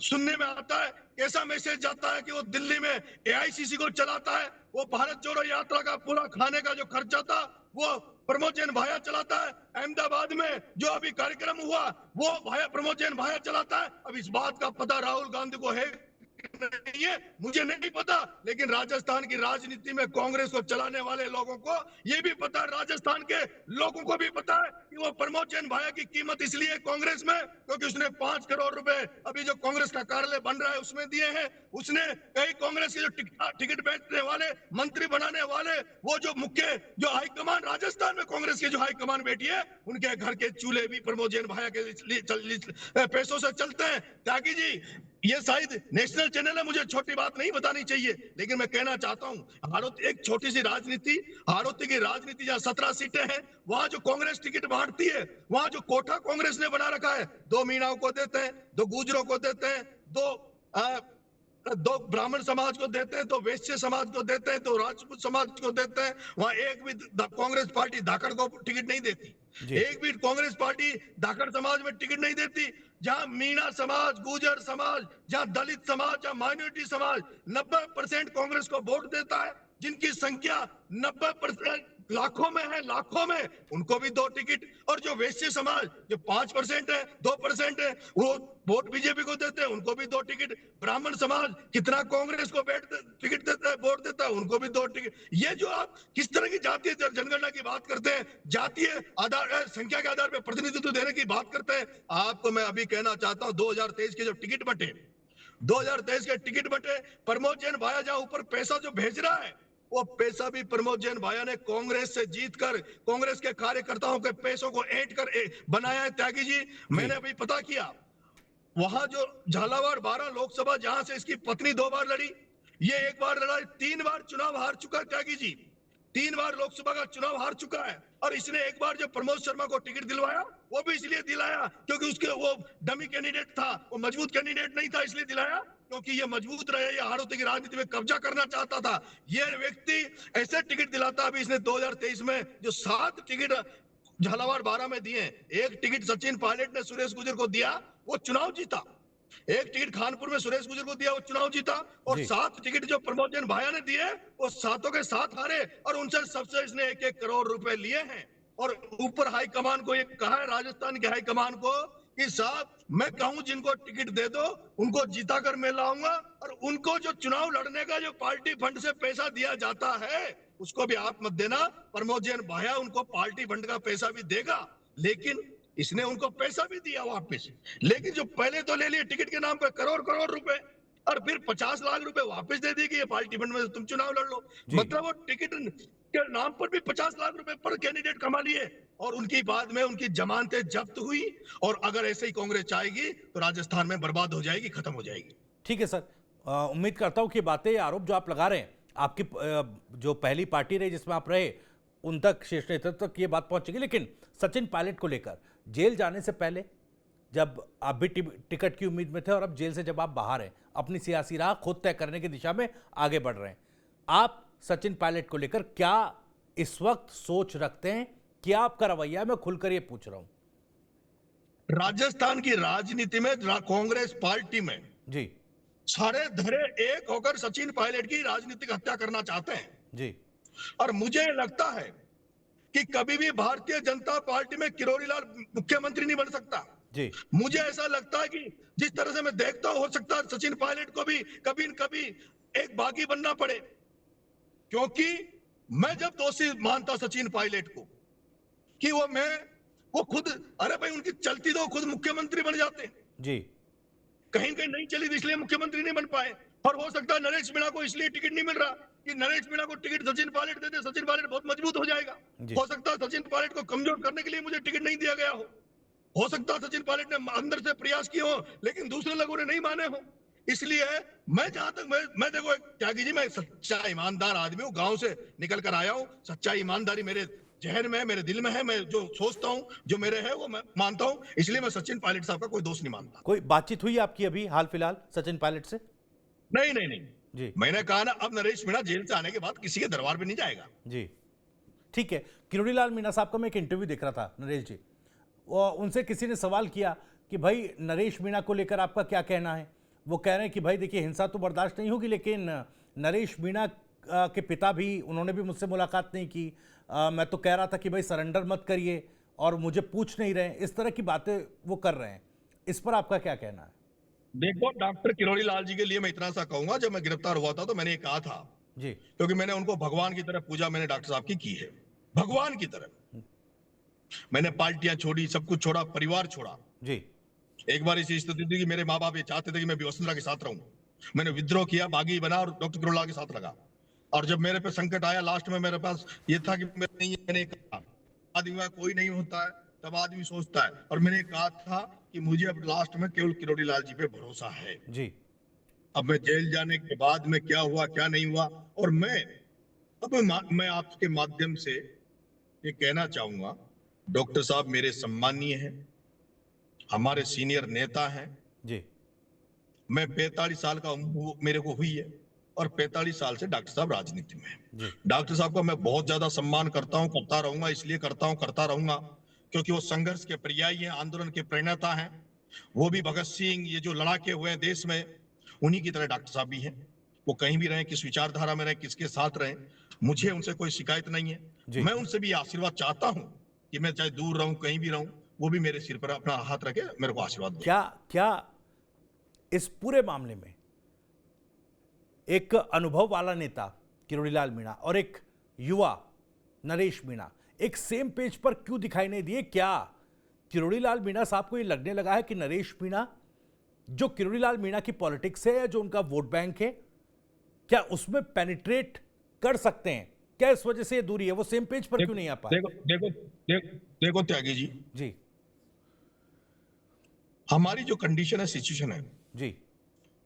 सुनने में आता है, कैसा मैसेज जाता है कि वो दिल्ली में एआईसीसी को चलाता है, वो भारत जोड़ो यात्रा का पूरा खाने का जो खर्चा था वो प्रमोद जैन भाया चलाता है। अहमदाबाद में जो अभी कार्यक्रम हुआ वो भाया प्रमोद जैन भाया चलाता है। अब इस बात का पता राहुल गांधी को है नहीं है मुझे नहीं पता, लेकिन राजस्थान की राजनीति में कांग्रेस को चलाने वाले लोगों को यह भी पता है, राजस्थान के लोगों को भी पता है कि वो प्रमोद जैन भाया की कीमत इसलिए कांग्रेस में क्योंकि उसने 5 करोड़ रुपए अभी जो कांग्रेस का कार्यालय बन रहा है उसमें दिए हैं। उसने कई कांग्रेस के जो टिकट बेचने वाले, मंत्री बनाने वाले, वो जो मुख्य जो हाईकमान राजस्थान में कांग्रेस के जो हाईकमान बैठी है, उनके घर के चूल्हे भी प्रमोद जैन भाया के पैसों से चलते हैं। त्यागी जी, ये शायद नेशनल चैनल है, मुझे छोटी बात नहीं बतानी चाहिए, लेकिन मैं कहना चाहता हूं हाड़ौती एक छोटी सी राजनीति, हाड़ौती की राजनीति जहां 17 सीटें हैं, वहां जो कांग्रेस टिकट बांटती है, वहां जो कोठा कांग्रेस ने बना रखा है, 2 मीणाओं को देते हैं, 2 गुजरों को देते हैं, 2 ब्राह्मण समाज को देते हैं, 2 वैश्य समाज को देते हैं, 2 राजपूत समाज को देते हैं। वहां एक भी कांग्रेस पार्टी धाकड़ को टिकट नहीं देती, एक भी कांग्रेस पार्टी धाकड़ समाज में टिकट नहीं देती। जहां मीणा समाज, गुजर समाज, जहां दलित समाज, जहां माइनॉरिटी समाज 90% कांग्रेस को वोट देता है, जिनकी संख्या 90% लाखों में है, लाखों में, उनको भी 2 टिकट। और जो वैश्य समाज जो 5% है, 2% है, वो वोट बीजेपी को देते हैं, उनको भी 2 टिकट। ब्राह्मण समाज कितना कांग्रेस को टिकट देता है, वोट देता है, उनको भी 2 टिकट। ये जो आप किस तरह की जातीय जनगणना की बात करते हैं, जातीय आधार संख्या के आधार पर प्रतिनिधित्व देने की बात करते हैं, आपको मैं अभी कहना चाहता हूं 2023 के जो टिकट बटे, 2023 के टिकट बटे, प्रमोद जैन भाया जहां ऊपर पैसा जो भेज रहा है, वो पैसा भी प्रमोद जैन भाया ने कांग्रेस से जीतकर कांग्रेस के कार्यकर्ताओं के पैसों को ऐंठ कर बनाया है। त्यागी जी, मैंने अभी पता किया, वहां जो झालावाड़ 12 लोकसभा जहां से इसकी पत्नी 2 बार लड़ी, ये 1 बार लड़ा, 3 बार चुनाव हार चुका है। त्यागी जी, 3 बार लोकसभा का चुनाव हार चुका है। और इसने 1 बार जो प्रमोद शर्मा को टिकट दिलवाया, वो भी इसलिए दिलाया क्योंकि उसके वो डमी कैंडिडेट था, वो मजबूत कैंडिडेट नहीं था, इसलिए दिलाया क्योंकि ये मजबूत रहे, ये हाड़ौती की राजनीति में कब्जा करना चाहता था। ये व्यक्ति ऐसे टिकट दिलाता, अभी इसने 2023 में जो 7 टिकट झालावाड़ 12 में दिए, एक टिकट सचिन पायलट ने सुरेश गुर्जर को दिया, वो चुनाव जीता। एक टिकट खानपुर में सुरेश गुर्जर को दिया, वो चुनाव जीता। और जी 7 टिकट जो प्रमोद जैन भाया ने दिए, वो सातों के साथ हारे। और उनसे सबसे इसने 1-1 करोड़ रुपए लिए हैं। और ऊपर हाईकमान को ये कहा है, राजस्थान के हाईकमान को, कि साहब मैं कहूं जिनको टिकट दे दो उनको जीता कर मैं लाऊंगा, और उनको जो चुनाव लड़ने का जो पार्टी फंड से पैसा दिया जाता है उसको भी आप मत देना। प्रमोद जैन भाया उनको पार्टी फंड का पैसा भी देगा, लेकिन इसने उनको पैसा भी दिया वापस। लेकिन जो पहले तो ले लिए टिकट के नाम पर करोड़ करोड़ रुपए, और फिर 50 लाख रुपए वापस दे दिए कि ये पार्टी फंड में तुम चुनाव लड़ लो। जी मतलब वो टिकट के नाम पर भी 50 लाख रुपए पर कैंडिडेट कमा लिए, और उनकी बाद में उनकी जमानतें जब्त हुई। और अगर ऐसे ही कांग्रेस चाहेगी तो राजस्थान में बर्बाद हो जाएगी, खत्म हो जाएगी। ठीक है सर, उम्मीद करता हूं कि बातें, आरोप जो आप लगा रहे हैं, आपकी जो पहली पार्टी रही जिसमें आप रहे उन तक, शीर्ष नेतृत्व तक ये बात पहुंचेगी। लेकिन सचिन पायलट को लेकर जेल जाने से पहले, जब आप भी टिकट की उम्मीद में थे और अब जेल से जब आप बाहर हैं, अपनी सियासी राह खुद तय करने की दिशा में आगे बढ़ रहे हैं, आप सचिन पायलट को लेकर क्या इस वक्त सोच रखते हैं? क्या आपका रवैया? मैं खुलकर ये पूछ रहा हूं। राजस्थान की राजनीति में कांग्रेस पार्टी में जी सारे धरे एक होकर सचिन पायलट की राजनीतिक हत्या करना चाहते हैं। जी और मुझे लगता है कि कभी भी भारतीय जनता पार्टी में किरोड़ी लाल मुख्यमंत्री नहीं बन सकता। जी मुझे ऐसा लगता है कि जिस तरह से मैं देखता हूं, हो सकता है सचिन पायलट को भी कभी न कभी एक बागी बनना पड़े, क्योंकि मैं जब दोषी मानता सचिन पायलट को कि वो खुद, अरे भाई उनकी चलती तो खुद मुख्यमंत्री बन जाते हैं। जी कहीं कहीं नहीं चली इसलिए मुख्यमंत्री नहीं बन पाए। और हो सकता है नरेश मीणा को इसलिए टिकट नहीं मिल रहा कि नरेश मीणा को टिकट सचिन पायलट दे दे, सचिन पायलट बहुत मजबूत हो जाएगा। हो सकता है सचिन पायलट को कमजोर करने के लिए मुझे टिकट नहीं दिया गया हो सकता है सचिन पायलट ने अंदर से प्रयास किए हो, लेकिन दूसरे लोगों ने नहीं माने हो। इसलिए मैं जहां तक मैं देखो त्यागी जी, मैं सच्चा ईमानदार आदमी हूं, गांव से निकल कर आया हूं। सच्चा ईमानदारी मेरे जहन में है, मेरे दिल में है। मैं जो सोचता हूं, जो मेरे है, वो मैं मानता हूं। इसलिए मैं सचिन पायलट साहब का कोई दोष नहीं मानता। कोई बातचीत हुई आपकी अभी हाल फिलहाल सचिन पायलट से? नहीं नहीं नहीं जी मैंने कहा ना, अब नरेश मीणा जेल से आने के बाद किसी के दरबार पे नहीं जाएगा। जी ठीक है। किरोड़ी लाल मीणा साहब का मैं एक इंटरव्यू देख रहा था, नरेश जी, उनसे किसी ने सवाल किया कि भाई नरेश मीणा को लेकर आपका क्या कहना है? वो कह रहे हैं कि भाई देखिए, हिंसा तो बर्दाश्त नहीं होगी, लेकिन नरेश मीणा के पिता भी, उन्होंने भी मुझसे मुलाकात नहीं की। मैं तो कह रहा था कि भाई सरेंडर मत करिए, और मुझे पूछ नहीं रहे। इस तरह की बातें वो कर रहे हैं, इस पर आपका क्या कहना है? देखो, डॉक्टर किरोड़ी लाल जी के लिए मैं इतना सा कहूंगा, जब मैं गिरफ्तार हुआ था तो मैंने कहा था जी, क्योंकि मैंने उनको भगवान की तरह पूजा मैंने डॉक्टर साहब की है, भगवान की तरह। मैंने पार्टियां छोड़ी, सब कुछ छोड़ा, परिवार छोड़ा। जी एक बार ऐसी स्थिति थी कि मेरे माँ बाप ये चाहते थे कि मैं भी वसुंधरा के साथ रहूं। मैंने विद्रोह किया, बागी बना और डॉक्टर किरोड़ी लाल के साथ लगा। और जब मेरे पे संकट आया, लास्ट में मेरे पास ये था कि मैंने कहा, आदमी में कोई नहीं होता है, तब आदमी सोचता है। और मैंने कहा था कि मुझे अब लास्ट में केवल किरोड़ी लाल जी पे भरोसा है। जी अब मैं जेल जाने के बाद में क्या हुआ क्या नहीं हुआ, और मैं आपके माध्यम से ये कहना चाहूंगा, डॉक्टर साहब मेरे सम्मानीय हैं, हमारे सीनियर नेता हैं। जी मैं 45 साल का मेरे को हुई है, और 45 साल से डॉक्टर साहब राजनीति में हैं। डॉक्टर साहब का मैं बहुत ज्यादा सम्मान करता हूं, करता रहूंगा। इसलिए करता हूं, करता रहूंगा क्योंकि वो संघर्ष के पर्यायी हैं, आंदोलन के प्रणेता हैं। वो भी भगत सिंह, ये जो लड़ाके हुए हैं देश में, उन्हीं की तरह डॉक्टर साहब भी हैं। वो कहीं भी रहे, किस विचारधारा में रहे, किसके साथ रहे, मुझे उनसे कोई शिकायत नहीं है। मैं उनसे भी आशीर्वाद चाहता हूं कि मैं चाहे दूर रहूं, कहीं भी रहूं, वो भी मेरे सिर पर अपना हाथ रखे, मेरे को आशीर्वाद दे। क्या इस पूरे मामले में एक अनुभव वाला नेता किरोड़ी लाल मीणा और एक युवा नरेश मीणा एक सेम पेज पर क्यों दिखाई नहीं दिए? क्या किरोड़ी लाल मीणा साहब को ये लगने लगा है कि नरेश मीणा, जो किरोड़ी लाल मीणा की पॉलिटिक्स है, जो उनका वोट बैंक है, क्या उसमें पेनिट्रेट कर सकते हैं? क्या इस वजह से ये दूरी है? वो सेम पेज पर क्यों नहीं आ पाए? देखो त्यागी जी, हमारी जो कंडीशन है, सिचुएशन है जी,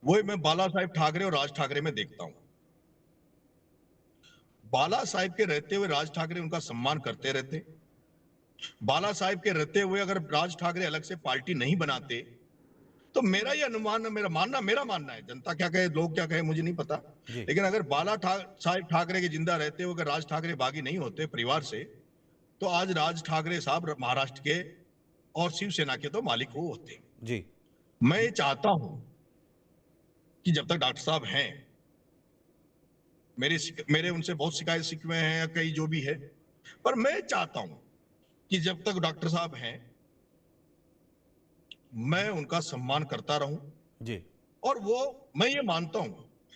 वो मैं बाला साहेब ठाकरे और राज ठाकरे में देखता हूं। बाला साहेब के रहते हुए राज ठाकरे उनका सम्मान करते रहते। बाला साहेब के रहते हुए अगर राज ठाकरे अलग से पार्टी नहीं बनाते, तो मेरा ये अनुमान, मेरा मानना है, जनता क्या कहे, लोग क्या कहे, मुझे नहीं पता, लेकिन अगर बाला साहेब ठाकरे के जिंदा रहते हुए अगर राज ठाकरे बागी नहीं होते परिवार से, तो आज राज ठाकरे साहब महाराष्ट्र के और शिवसेना के तो मालिक वो होते। जी मैं ये चाहता हूं कि जब तक डॉक्टर साहब हैं, मेरे उनसे बहुत शिकायत शिकवे हैं या कई जो भी है, पर मैं चाहता हूं कि जब तक डॉक्टर साहब हैं मैं उनका सम्मान करता रहूं। जी और वो, मैं ये मानता हूं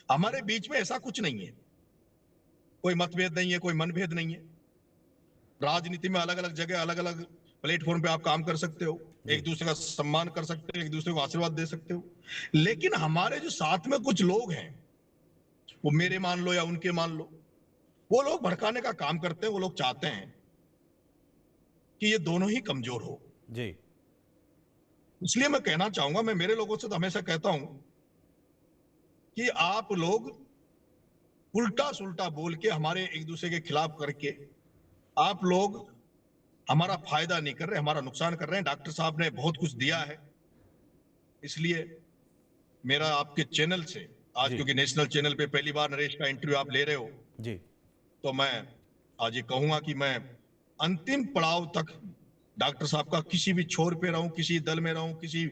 हमारे बीच में ऐसा कुछ नहीं है, कोई मतभेद नहीं है, कोई मनभेद नहीं है। राजनीति में अलग अलग जगह अलग अलग प्लेटफॉर्म पे आप काम कर सकते हो, एक दूसरे का सम्मान कर सकते हो, एक दूसरे को आशीर्वाद दे सकते हो। लेकिन हमारे जो साथ में कुछ लोग हैं, वो मेरे मान लो या उनके मान लो, वो लोग भड़काने का काम करते हैं। वो लोग चाहते हैं कि ये दोनों ही कमजोर हो। जी इसलिए मैं कहना चाहूंगा, मैं मेरे लोगों से तो हमेशा कहता हूं कि आप लोग उल्टा सुल्टा बोल के हमारे एक दूसरे के खिलाफ करके आप लोग हमारा फायदा नहीं कर रहे, हमारा नुकसान कर रहे हैं। डॉक्टर साहब ने बहुत कुछ दिया है, इसलिए मेरा आपके चैनल से आज, जी। क्योंकि नेशनल चैनल पे पहली बार नरेश का इंटरव्यू आप ले रहे हो, जी तो मैं आज ये कहूंगा कि मैं अंतिम पड़ाव तक डॉक्टर साहब का किसी भी छोर पे रहूं, किसी दल में रहूं, किसी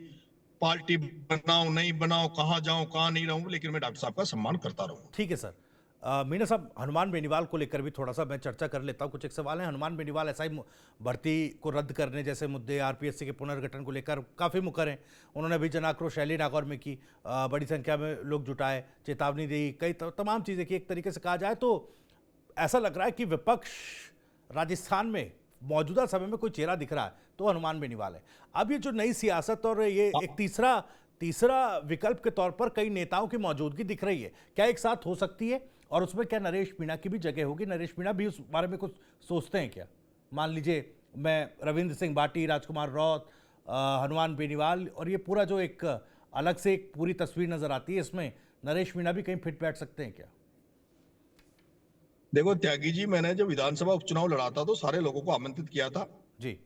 पार्टी बनाऊं नहीं बनाऊं, कहां जाऊं कहां नहीं रहूं, लेकिन मैं डॉक्टर साहब का सम्मान करता रहूंगा। ठीक है सर। मीना साहब, हनुमान बेनीवाल को लेकर भी थोड़ा सा मैं चर्चा कर लेता हूँ। कुछ एक सवाल है। हनुमान बेनीवाल एसआई भर्ती को रद्द करने जैसे मुद्दे, आरपीएससी के पुनर्गठन को लेकर काफ़ी मुखर हैं। उन्होंने अभी जन आक्रोश रैली नागौर में की, बड़ी संख्या में लोग जुटाए, चेतावनी दी, कई तमाम चीज़ें की। एक तरीके से कहा जाए तो ऐसा लग रहा है कि विपक्ष राजस्थान में मौजूदा समय में कोई चेहरा दिख रहा है तो हनुमान बेनीवाल है। अब ये जो नई सियासत और ये एक तीसरा विकल्प के तौर पर कई नेताओं की मौजूदगी दिख रही है, क्या एक साथ हो सकती है? और उसमें क्या नरेश मीणा की भी जगह होगी? नरेश मीणा भी उस बारे में कुछ सोचते हैं क्या? मान लीजिए मैं रविंद्र सिंह भाटी, राजकुमार रौत, हनुमान बेनीवाल, और ये पूरा जो एक अलग से एक पूरी तस्वीर नजर आती है, इसमें नरेश मीणा भी कहीं फिट बैठ सकते हैं क्या? देखो त्यागी जी, मैंने जब विधानसभा उपचुनाव लड़ा था तो सारे लोगों को आमंत्रित किया था। जी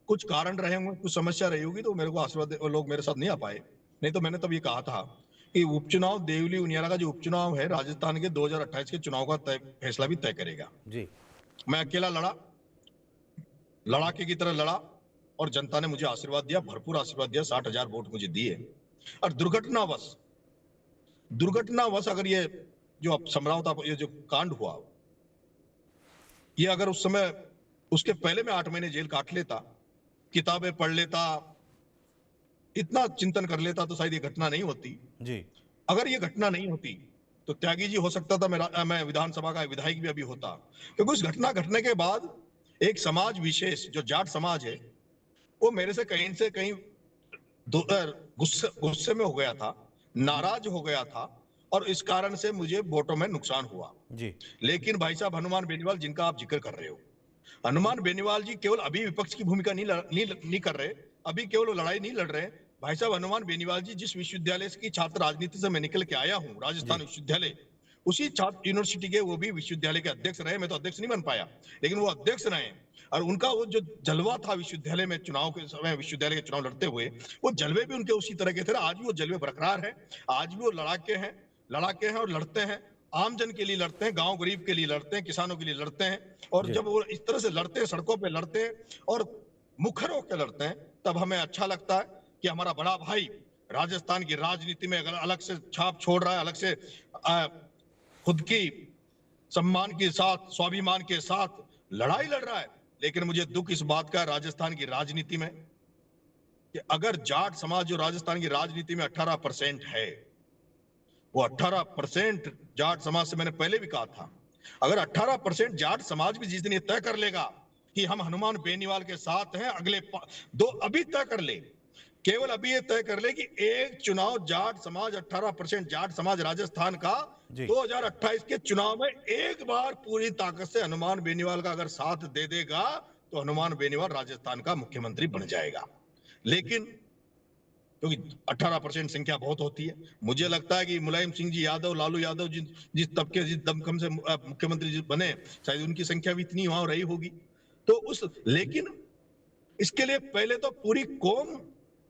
कुछ कारण रहे होंगे, कुछ समस्या रही होगी, तो मेरे को आशीर्वाद लोग मेरे साथ नहीं आ पाए। नहीं तो मैंने तब ये कहा था कि उपचुनाव, देवली उनियारा का जो उपचुनाव है राजस्थान के 2028 के चुनाव का फैसला भी तय करेगा। जी मैं अकेला लड़ा, लड़ाके की तरह लड़ा, और जनता ने मुझे आशीर्वाद दिया, भरपूर आशीर्वाद दिया, 60,000 वोट मुझे दिए। और दुर्घटनावश अगर ये जो समझौता, ये जो कांड हुआ, ये अगर उस समय, उसके पहले मैं 8 महीने जेल काट लेता, किताबें पढ़ लेता, इतना चिंतन कर लेता, तो शायद ये घटना नहीं होती। जी अगर ये घटना नहीं होती तो त्यागी जी हो सकता था मैं विधानसभा का विधायक भी अभी होता। क्योंकि उस घटना घटने के बाद एक समाज विशेष जो जाट समाज है, वो मेरे से कहीं गुस्से में हो गया था, नाराज हो गया था, और इस कारण से मुझे वोटों में नुकसान हुआ। जी लेकिन भाई साहब, हनुमान बेनीवाल जिनका आप जिक्र कर रहे हो, हनुमान बेनीवाल जी केवल अभी विपक्ष की भूमिका नहीं कर रहे, अभी केवल लड़ाई नहीं लड़ रहे। भाई साहब, हनुमान बेनीवाल जी जिस विश्वविद्यालय की छात्र राजनीति से मैं निकल के आया हूं, राजस्थान विश्वविद्यालय, उसी छात्र यूनिवर्सिटी के वो भी विश्वविद्यालय के अध्यक्ष रहे। मैं तो अध्यक्ष नहीं बन पाया, लेकिन वो अध्यक्ष रहे। और उनका वो जो जलवा था विश्वविद्यालय में चुनाव के समय, विश्वविद्यालय के चुनाव लड़ते हुए, वो जलवे भी उनके उसी तरह के थे। आज भी वो जलवे बरकरार है, आज भी वो लड़ाके हैं और लड़ते हैं, आम जन के लिए लड़ते हैं, गांव गरीब के लिए लड़ते हैं, किसानों के लिए लड़ते हैं। और जब वो इस तरह से लड़ते हैं, सड़कों पे लड़ते हैं और मुखर होकर लड़ते हैं, तब हमें अच्छा लगता है कि हमारा बड़ा भाई राजस्थान की राजनीति में अगर अलग से छाप छोड़ रहा है, अलग से खुद की सम्मान के साथ, स्वाभिमान के साथ लड़ाई लड़ रहा है। लेकिन मुझे दुख इस बात का राजस्थान की राजनीति में कि अगर जाट समाज जो राजस्थान की राजनीति में 18% है, वो 18% जाट समाज से, मैंने पहले भी कहा था, अगर 18% जाट समाज भी जिस दिन ये तय कर लेगा कि हम हनुमान बेनीवाल के साथ हैं, अगले दो अभी तय कर ले, केवल अभी ये तय कर ले कि एक चुनाव जाट समाज, 18% जाट समाज राजस्थान का 2028 के चुनाव में एक बार पूरी ताकत से हनुमान बेनीवाल का अगर साथ दे देगा तो हनुमान बेनीवाल राजस्थान का मुख्यमंत्री बन जाएगा। लेकिन क्योंकि 18% संख्या बहुत होती है, मुझे लगता है कि मुलायम सिंह जी यादव, लालू यादव जिस तबके, जिस दमखम से मुख्यमंत्री बने, शायद उनकी संख्या भी इतनी वहां रही होगी। तो लेकिन इसके लिए पहले तो पूरी कौम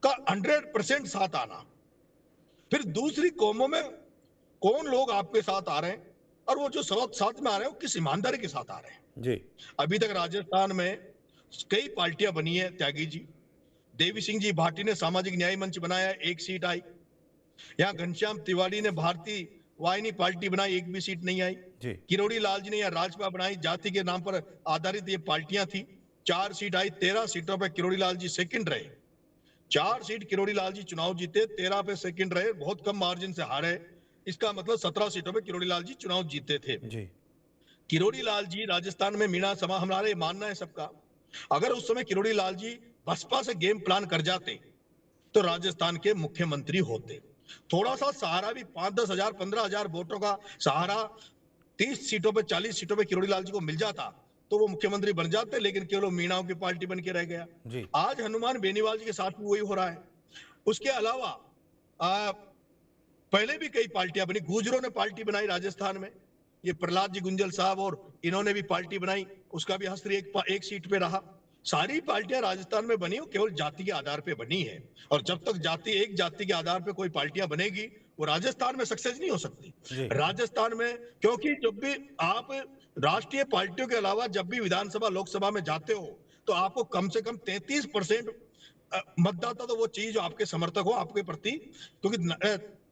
का 100% साथ आना, फिर दूसरी कौमों में कौन लोग आपके साथ आ रहे हैं, और वो जो साथ में आ रहे हैं वो किस ईमानदारी के साथ आ रहे हैं। जी अभी तक राजस्थान में कई पार्टियां बनी है त्यागी जी। देवी सिंह जी भाटी ने सामाजिक न्याय मंच बनाया, 1 सीट आई। यहाँ घनश्याम तिवारी ने भारतीय वाहिनी पार्टी बनाई, 1 भी सीट नहीं आई। जी। किरोड़ी लाल जी ने यहाँ राजपा बनाई, जाति के नाम पर आधारित ये पार्टियां थी, 4 सीट आई। 13 सीटों पर किरोड़ी लाल जी सेकंड रहे। 4 सीट किरोड़ी लाल जी चुनाव जीते, 13 पे सेकंड रहे, बहुत कम मार्जिन से हारे। इसका मतलब 17 सीटों पे किरोड़ी लाल जी चुनाव जीते थे। जी। किरोड़ी लाल जी राजस्थान में मीणा समाज, हमारे मानना है सबका, अगर उस समय किरोड़ी लाल जी बसपा से गेम प्लान कर जाते तो राजस्थान के मुख्यमंत्री होते। थोड़ा सा सहारा भी 5-10 हजार 15 हजार वोटों का सहारा 30 सीटों पे 40 सीटों पे किरोड़ी लाल जी को मिल जाता तो वो मुख्यमंत्री बन जाते, लेकिन केवल मीणाओं की पार्टी बन के रह गया। जी। आज हनुमान बेनीवाल जी के साथ भी वही हो रहा है। उसके अलावा पहले भी कई पार्टियां बनी, गुर्जरों ने पार्टी बनाई राजस्थान में, ये प्रहलाद जी गुंजल साहब और इन्होंने भी पार्टी बनाई, उसका भी हस्त्री एक सीट पे रहा। सारी पार्टियां राजस्थान में बनी, वो केवल जाति के आधार पे बनी है, और जब तक एक जाति के आधार पे कोई पार्टियां बनेगी वो राजस्थान में सक्सेस नहीं हो सकती। राजस्थान में, क्योंकि जब भी आप राष्ट्रीय पार्टियों के अलावा जब भी विधानसभा लोकसभा में जाते हो तो आपको कम से कम 33% मतदाता तो वो चाहिए जो आपके समर्थक हो, आपके प्रति, क्योंकि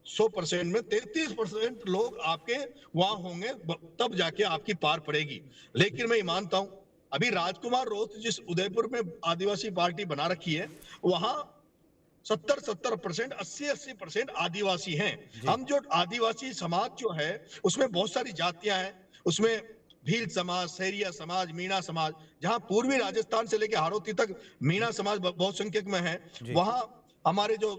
100% में 33% लोग आपके वहां होंगे, तब जाके आपकी पार पड़ेगी। लेकिन मैं ये मानता हूं, अभी राजकुमार रोत जिस उदयपुर में आदिवासी पार्टी बना रखी है, वहां 70% 80% आदिवासी हैं। हम जो आदिवासी समाज जो है उसमें बहुत सारी जातियां हैं, उसमें भील समाज, सैरिया समाज, मीणा समाज, जहां पूर्वी राजस्थान से लेकर हाड़ौती तक मीणा समाज बहुत संख्यक में है। वहां हमारे जो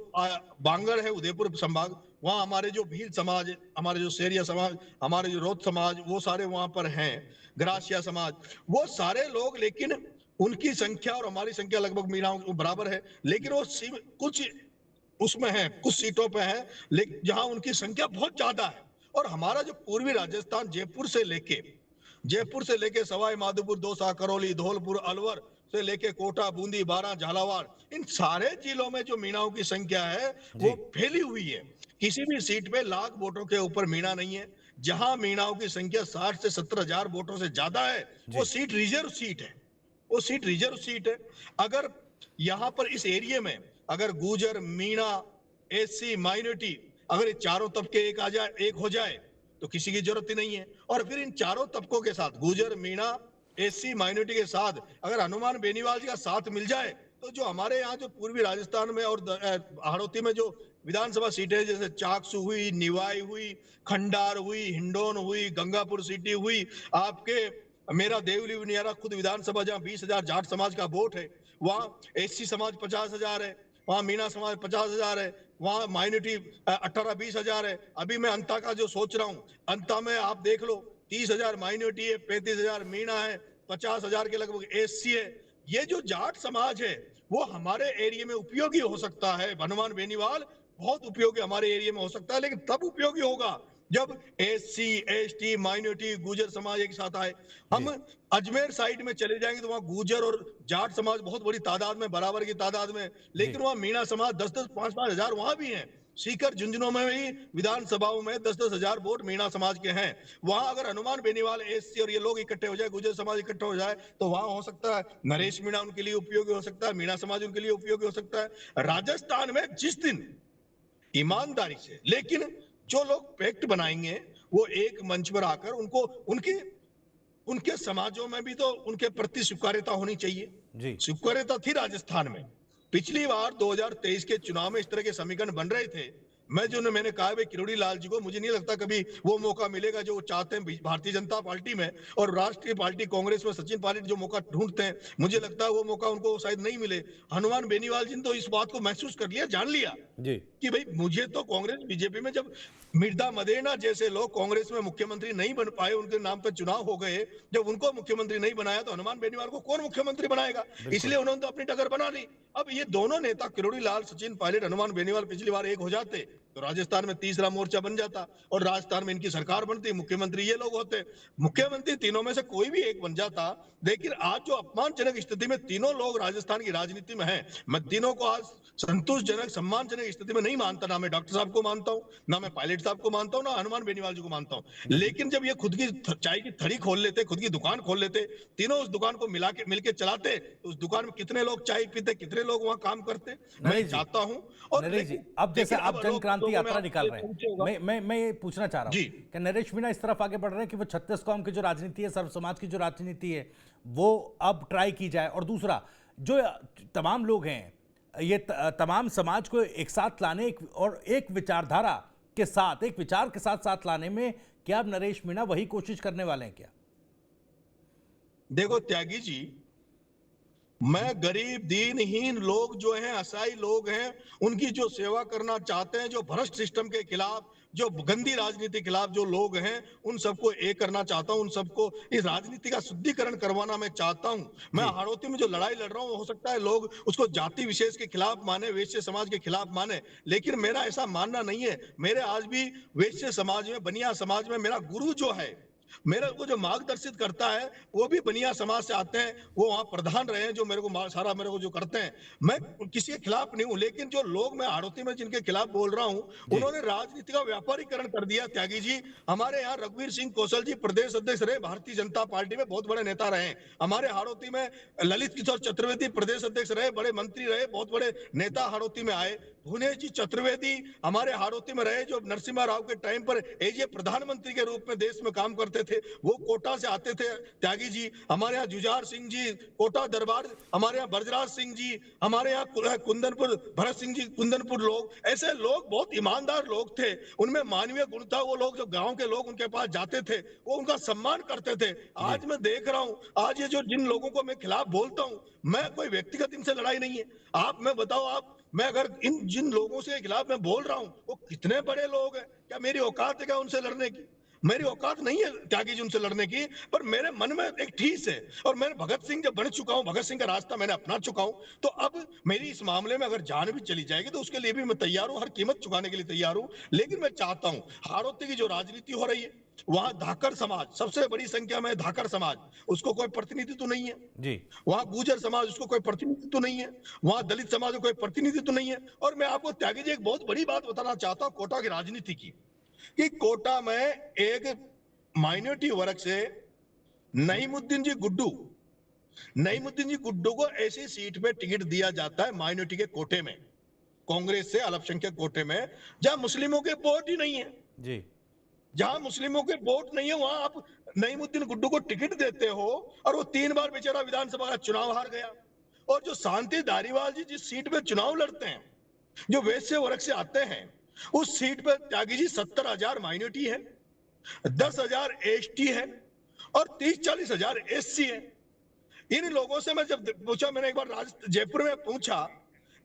बांगर है उदयपुर संभाग, वहां हमारे जो भील समाज, हमारे जो सैरिया समाज, हमारे जो रोत समाज, वो सारे वहां पर हैं, ग्रासिया समाज, वो सारे लोग, लेकिन उनकी संख्या और हमारी संख्या लगभग मीणाओं बराबर है, लेकिन वो कुछ उसमें है, कुछ सीटों पे है, लेकिन जहां उनकी संख्या बहुत ज्यादा है। और हमारा जो पूर्वी राजस्थान, जयपुर से लेके सवाई माधोपुर, दौसा, करौली, धौलपुर, अलवर से लेके कोटा, बूंदी, बारां, झालावाड़, इन सारे जिलों में जो मीणाओं की संख्या है वो फैली हुई है। किसी भी सीट पे लाख वोटों के ऊपर मीणा नहीं है। जहां मीणाओं की संख्या 60 से 70 हजार वोटों से ज्यादा है, वो सीट रिजर्व सीट है, वो सीट रिजर्व सीट है। अगर यहां पर इस एरिया में अगर गुर्जर, मीणा, एससी, माइनॉरिटी, अगर ये चारों तबके एक हो जाए तो किसी की जरूरत ही नहीं है। और फिर इन चारों तबकों के साथ, गुर्जर, मीणा, एससी, माइनॉरिटी के साथ अगर हनुमान बेनीवाल जी का साथ मिल जाए तो जो हमारे यहाँ जो पूर्वी राजस्थान में और हाड़ौती में जो विधानसभा सीटें, जैसे चाकसू हुई, निवाई हुई, खंडार हुई, हिंडोन हुई, गंगापुर सिटी हुई, आपके मेरा देवली नियारा खुद विधानसभा जहाँ 20,000 जाट समाज का वोट है, वहां एससी समाज 50,000 है, वहां मीणा समाज 50,000 है, वहां माइनॉरिटी 18-20 हजार है। अभी मैं अंता का जो सोच रहा हूं, अंता में आप देख लो 30,000 माइनॉरिटी है, 35,000 मीणा है, 50,000 के लगभग एससी है। ये जो जाट समाज है वो हमारे एरिया में उपयोगी हो सकता है। हनुमान बेनीवाल बहुत उपयोगी हमारे एरिया में हो सकता है, लेकिन तब उपयोगी होगा जब एससी, एसटी, माइनॉरिटी, गुर्जर समाज एक साथ आए। हम अजमेर साइड में चले जाएंगे तो वहां गुर्जर और जाट समाज बहुत बड़ी तादाद में, बराबर की तादाद में, लेकिन वहां मीणा समाज 10-10, 5-5 हजार वहां भी हैं। सीकर, झुंझुनू में भी विधानसभाओं में 10-10 हजार वोट मीणा समाज के हैं। वहां अगर हनुमान बेनीवाल, एससी और ये लोग इकट्ठे हो जाए, गुर्जर समाज इकट्ठा हो जाए, तो वहां हो सकता है नरेश मीणा उनके लिए उपयोगी हो सकता है, मीणा समाज उनके लिए उपयोगी हो सकता है। राजस्थान में जिस दिन ईमानदारी से, लेकिन जो लोग पैक्ट बनाएंगे वो एक मंच पर आकर उनको उनके समाजों में भी तो उनके प्रति स्वीकार्यता होनी चाहिए। स्वीकार्यता थी राजस्थान में। पिछली बार 2023 के चुनाव में इस तरह के समीकरण बन रहे थे। मैंने कहा भाई किरोड़ी लाल जी को मुझे नहीं लगता कभी वो मौका मिलेगा जो वो चाहते हैं भारतीय जनता पार्टी में और राष्ट्रीय पार्टी कांग्रेस में सचिन पायलट जो मौका ढूंढते हैं, मुझे लगता है वो मौका उनको शायद नहीं मिले। हनुमान बेनीवाल जी ने तो इस बात को महसूस कर लिया, जान लिया कि भाई मुझे तो कांग्रेस बीजेपी में, जब मिर्दा मदेना जैसे लोग कांग्रेस में मुख्यमंत्री नहीं बन पाए, उनके नाम पर चुनाव हो गए, जब उनको मुख्यमंत्री नहीं बनाया तो हनुमान बेनीवाल को कौन मुख्यमंत्री बनाएगा, इसलिए उन्होंने तो अपनी टक्कर बना ली। अब ये दोनों नेता किरोड़ी लाल, सचिन पायलट, हनुमान बेनीवाल पिछली बार एक हो जाते तो राजस्थान में तीसरा मोर्चा बन जाता और राजस्थान में इनकी सरकार बनती, मुख्यमंत्री ये लोग होते, मुख्यमंत्री तीनों में से कोई भी एक बन जाता। लेकिन आज जो अपमानजनक स्थिति में तीनों लोग राजस्थान की राजनीति में हैं, मैं तीनों को आज संतोषजनक सम्मानजनक स्थिति में नहीं मानता। ना मैं डॉक्टर साहब को मानता हूं, ना मैं पायलट साहब को मानता हूं, ना हनुमान बेनीवाल जी को मानता हूं। लेकिन जब ये खुद की चाय की थड़ी खोल लेते, खुद की दुकान खोल लेते, तीनों उस दुकान को मिलके चलाते, तो उस दुकान में कितने लोग चाय पीते, कितने लोग वहां काम करते, मैं चाहता हूँ। और नरेश जी, अब जैसे आप जन क्रांति यात्रा निकाल रहे हैं, मैं ये पूछना चाह रहा हूं कि नरेश मीणा इस तरफ आगे बढ़ रहे हैं कि वो 36 कौम की जो राजनीति है, सर्व समाज की जो राजनीति है, वो अब ट्राई की जाए। और दूसरा, जो तमाम लोग हैं, ये तमाम समाज को एक साथ लाने और एक विचारधारा के साथ, एक विचार के साथ साथ लाने में क्या अब नरेश मीणा वही कोशिश करने वाले हैं क्या? देखो त्यागी जी, मैं गरीब दीनहीन लोग जो हैं, असहाय लोग हैं, उनकी जो सेवा करना चाहते हैं, जो भ्रष्ट सिस्टम के खिलाफ, जो गंदी राजनीति के खिलाफ जो लोग हैं, उन सबको एक करना चाहता हूं, उन सबको इस राजनीति का शुद्धिकरण करवाना मैं चाहता हूं। मैं हाड़ौती में जो लड़ाई लड़ रहा हूं, हो सकता है लोग उसको जाति विशेष के खिलाफ माने, वैश्य समाज के खिलाफ माने, लेकिन मेरा ऐसा मानना नहीं है। मेरे आज भी वैश्य समाज में, बनिया समाज में मेरा गुरु जो है, मेरे को जो मार्गदर्शित करता है, वो भी बनिया समाज से आते हैं, वो वहां प्रधान रहे हैं, जो मेरे को सारा मेरे को जो करते हैं। मैं किसी के खिलाफ नहीं हूं, लेकिन जो लोग मैं हाड़ौती में जिनके खिलाफ बोल रहा हूं, उन्होंने राजनीति का व्यापारीकरण कर दिया। त्यागी जी, हमारे यहाँ रघुवीर सिंह कौशल जी प्रदेश अध्यक्ष रहे, भारतीय जनता पार्टी में बहुत बड़े नेता रहे। हमारे हाड़ौती में ललित किशोर चतुर्वेदी प्रदेश अध्यक्ष रहे, बड़े मंत्री रहे, बहुत बड़े नेता हाड़ौती में आए। भुवनेश जी चतुर्वेदी हमारे हाड़ौती में रहे, जो नरसिम्हा राव के टाइम पर एजे प्रधानमंत्री के रूप में देश में काम करते थे, वो कोटा से आते थे। त्यागी जी, हमारे यहाँ जुझार सिंह जी कोटा दरबार, हमारे यहाँ बरजराज सिंह जी, हमारे यहाँ कुंदनपुर भरत सिंह जी कुंदनपुर, लोग ऐसे लोग बहुत ईमानदार लोग थे, उनमें मानवीय गुण था। वो लोग जो गांव के लोग उनके पास जाते थे, वो उनका सम्मान करते थे। आज मैं देख रहा हूं, आज ये जो जिन लोगों को मैं खिलाफ बोलता हूं, मैं कोई व्यक्तिगत इनसे लड़ाई नहीं है। आप मैं बताओ, आप मैं अगर इन जिन लोगों से खिलाफ मैं बोल रहा हूं, वो कितने बड़े लोग हैं, क्या मेरी औकात है क्या उनसे लड़ने की? मेरी औकात नहीं है त्यागी जी उनसे लड़ने की, पर मेरे मन में एक ठीस है। और मैं भगत सिंह जब बन चुका हूं, भगत सिंह का रास्ता मैंने अपना चुका हूं, तो अब मेरी इस मामले में अगर जान भी चली जाएगी तो उसके लिए भी मैं तैयार हूं, हर कीमत चुकाने के लिए तैयार हूं। लेकिन मैं चाहता हूं, हाड़ौती की जो राजनीति हो रही है, वहां धाकर समाज सबसे बड़ी संख्या में, धाकर समाज, उसको कोई प्रतिनिधित्व नहीं है जी। वहां गुर्जर समाज, उसको कोई प्रतिनिधित्व नहीं है। वहां दलित समाज को कोई प्रतिनिधित्व नहीं है। और मैं आपको त्यागी जी एक बहुत बड़ी बात बताना चाहता हूं कोटा की राजनीति की, कि कोटा में एक माइनॉरिटी वर्ग से नईमुद्दीन जी गुड्डू को ऐसी सीट पे टिकट दिया जाता है माइनॉरिटी के कोटे में, कांग्रेस से अल्पसंख्यक कोटे में, जहां मुस्लिमों के वोट ही नहीं है जी। जहां मुस्लिमों के वोट नहीं है, वहां आप नईमुद्दीन गुड्डू को टिकट देते हो, और वो 3 बार बेचारा विधानसभा का चुनाव हार गया। और जो शांति धारीवाल जी जिस सीट पे चुनाव लड़ते हैं, जो वैश्य वर्ग से आते हैं, उस सीट पे त्यागी जी 70,000 माइनॉरिटी है, 10,000 एसटी है, और 30-40 हजार एससी है। इन लोगों से मैं जब पूछा, मैंने एक बार जयपुर में पूछा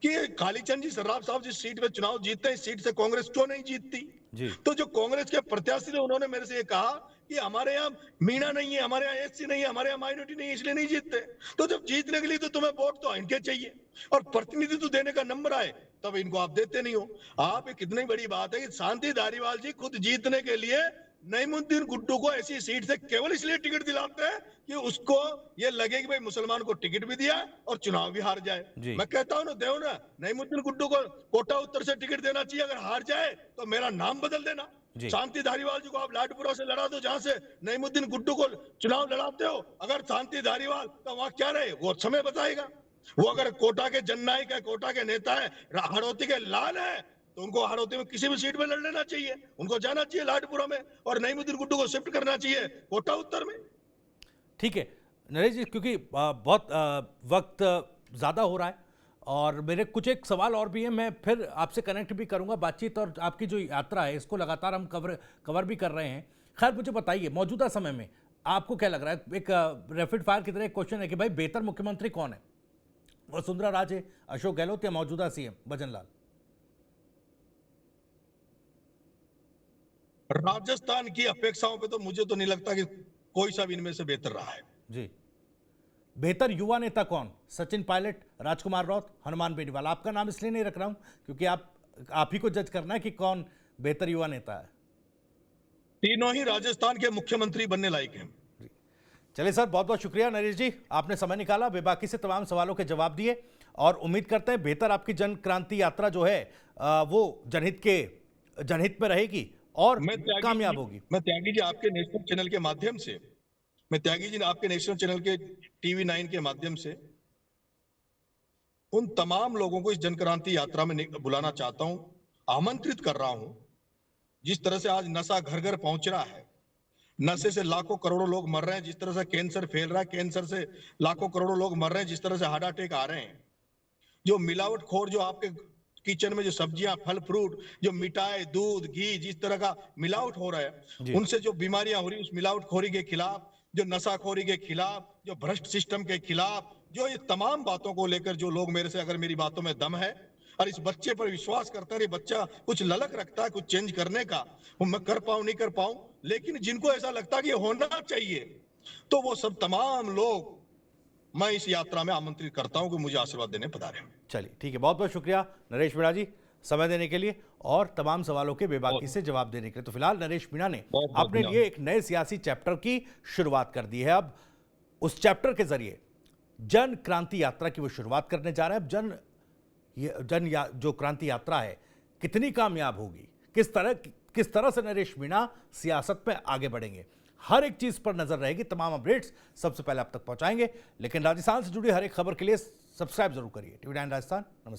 कि कालीचंद जी सर्राफ साहब जिस सीट पे चुनाव जीतते हैं, इस सीट से कांग्रेस क्यों नहीं जीतती जी? तो जो कांग्रेस के प्रत्याशी थे, उन्होंने मेरे से ये कहा कि हमारे यहाँ मीणा नहीं है, हमारे यहाँ एससी नहीं है, हमारे यहाँ माइनॉरिटी नहीं है, इसलिए नहीं जीतते। तो जब जीतने के लिए तो तुम्हें वोट तो इनके चाहिए, और प्रतिनिधित्व देने का नंबर आए तब इनको आप देते नहीं हो। आप एक कितनी बड़ी बात है कि शांति धारीवाल जी खुद जीतने के लिए नईमुद्दीन गुड्डू को ऐसी सीट से केवल इसलिए टिकट दिलाते हैं कि उसको ये लगे कि भाई मुसलमान को टिकट भी दिया और चुनाव भी हार जाए। मैं कहता हूं ना, देव ना, नईमुद्दीन गुड्डू को कोटा उत्तर से टिकट देना चाहिए। अगर हार जाए तो मेरा नाम बदल देना, शांति धारीवाल जी को आप लाडपुरा से लड़ा दो, जहां से नईमुद्दीन गुड्डू को चुनाव लड़ाते हो। अगर शांति धारीवाल तो वहां क्या रहे, वो समय बताएगा। वो अगर कोटा के जननायक है, कोटा के नेता है, हाड़ौती के लाल है, तो उनको हाड़ौती में किसी भी सीट में लड़ लेना चाहिए, उनको जाना चाहिए लाडपुरा में, और नईमुद्दीन गुड्डू को शिफ्ट करना चाहिए कोटा उत्तर में। ठीक है नरेश जी, क्योंकि बहुत वक्त ज़्यादा हो रहा है और मेरे कुछ एक सवाल और भी हैं, मैं फिर आपसे कनेक्ट भी करूंगा बातचीत, और आपकी जो यात्रा है इसको लगातार हम कवर भी कर रहे हैं। खैर मुझे बताइए, मौजूदा समय में आपको क्या लग रहा है? एक रैपिड फायर की तरह एक क्वेश्चन है कि भाई बेहतर मुख्यमंत्री कौन है, वसुंधरा राजे, अशोक गहलोत या मौजूदा सीएम भजन लाल? राजस्थान की अपेक्षाओं पे तो मुझे तो नहीं लगता कि कोई सा भी इनमें से बेहतर रहा है जी। बेहतर युवा नेता कौन? सचिन पायलट, राजकुमार राउत, हनुमान बेनीवाल? आपका नाम इसलिए नहीं रख रहा हूं क्योंकि आप आप ही को जज करना है कि कौन बेहतर युवा नेता है। तीनों ही राजस्थान के मुख्यमंत्री बनने लायक हैं। चलिए सर, बहुत बहुत शुक्रिया नरेश जी, आपने समय निकाला, बेबाकी से तमाम सवालों के जवाब दिए और उम्मीद करते हैं बेहतर आपकी जन क्रांति यात्रा जो है वो जनहित में रहेगी और कामयाब होगी। मैं त्यागी जी आपके नेशनल चैनल के माध्यम से, आपके नेशनल चैनल के टीवी 9 के माध्यम से उन तमाम लोगों को इस जन क्रांति यात्रा में बुलाना चाहता हूं, आमंत्रित कर रहा हूं। जिस तरह से आज नशा घर घर पहुंच रहा है, नशे से लाखों करोड़ों लोग मर रहे हैं, जिस तरह से कैंसर फैल रहा है, कैंसर से लाखों करोड़ों लोग मर रहे हैं, जिस तरह से हार्ट अटैक आ रहे हैं, जो मिलावट खोर, जो आपके किचन में जो सब्जियां, फल फ्रूट, जो मिठाई, दूध, घी, जिस तरह का मिलावट हो रहा है, उनसे जो बीमारियां हो रही है, उस मिलावट खोरी के खिलाफ, जो नशाखोरी के खिलाफ, जो भ्रष्ट सिस्टम के खिलाफ, जो ये तमाम बातों को लेकर जो लोग मेरे से, अगर मेरी बातों में दम है और इस बच्चे पर विश्वास करता है, ये बच्चा कुछ ललक रखता है कुछ चेंज करने का, वो मैं कर पाऊं नहीं कर पाऊं, लेकिन जिनको ऐसा लगता है कि ये होना चाहिए, तो वो सब तमाम लोग मैं इस यात्रा में आमंत्रित करता हूं कि मुझे आशीर्वाद देने पधारें। चलिए ठीक है, बहुत बहुत शुक्रिया नरेश मीणा जी समय देने के लिए और तमाम सवालों के बेबाकी से जवाब देने के लिए। तो फिलहाल नरेश मीणा ने अपने लिए एक नए सियासी चैप्टर की शुरुआत कर दी है। अब उस चैप्टर के जरिए जन क्रांति यात्रा की वो शुरुआत करने जा रहे हैं। अब जो क्रांति यात्रा है कितनी कामयाब होगी, किस तरह से नरेश मीणा सियासत में आगे बढ़ेंगे, हर एक चीज पर नजर रहेगी। तमाम अपडेट्स सबसे पहले आप तक पहुंचाएंगे, लेकिन राजस्थान से जुड़ी हर एक खबर के लिए सब्सक्राइब जरूर करिए टीवी 9 राजस्थान। नमस्कार।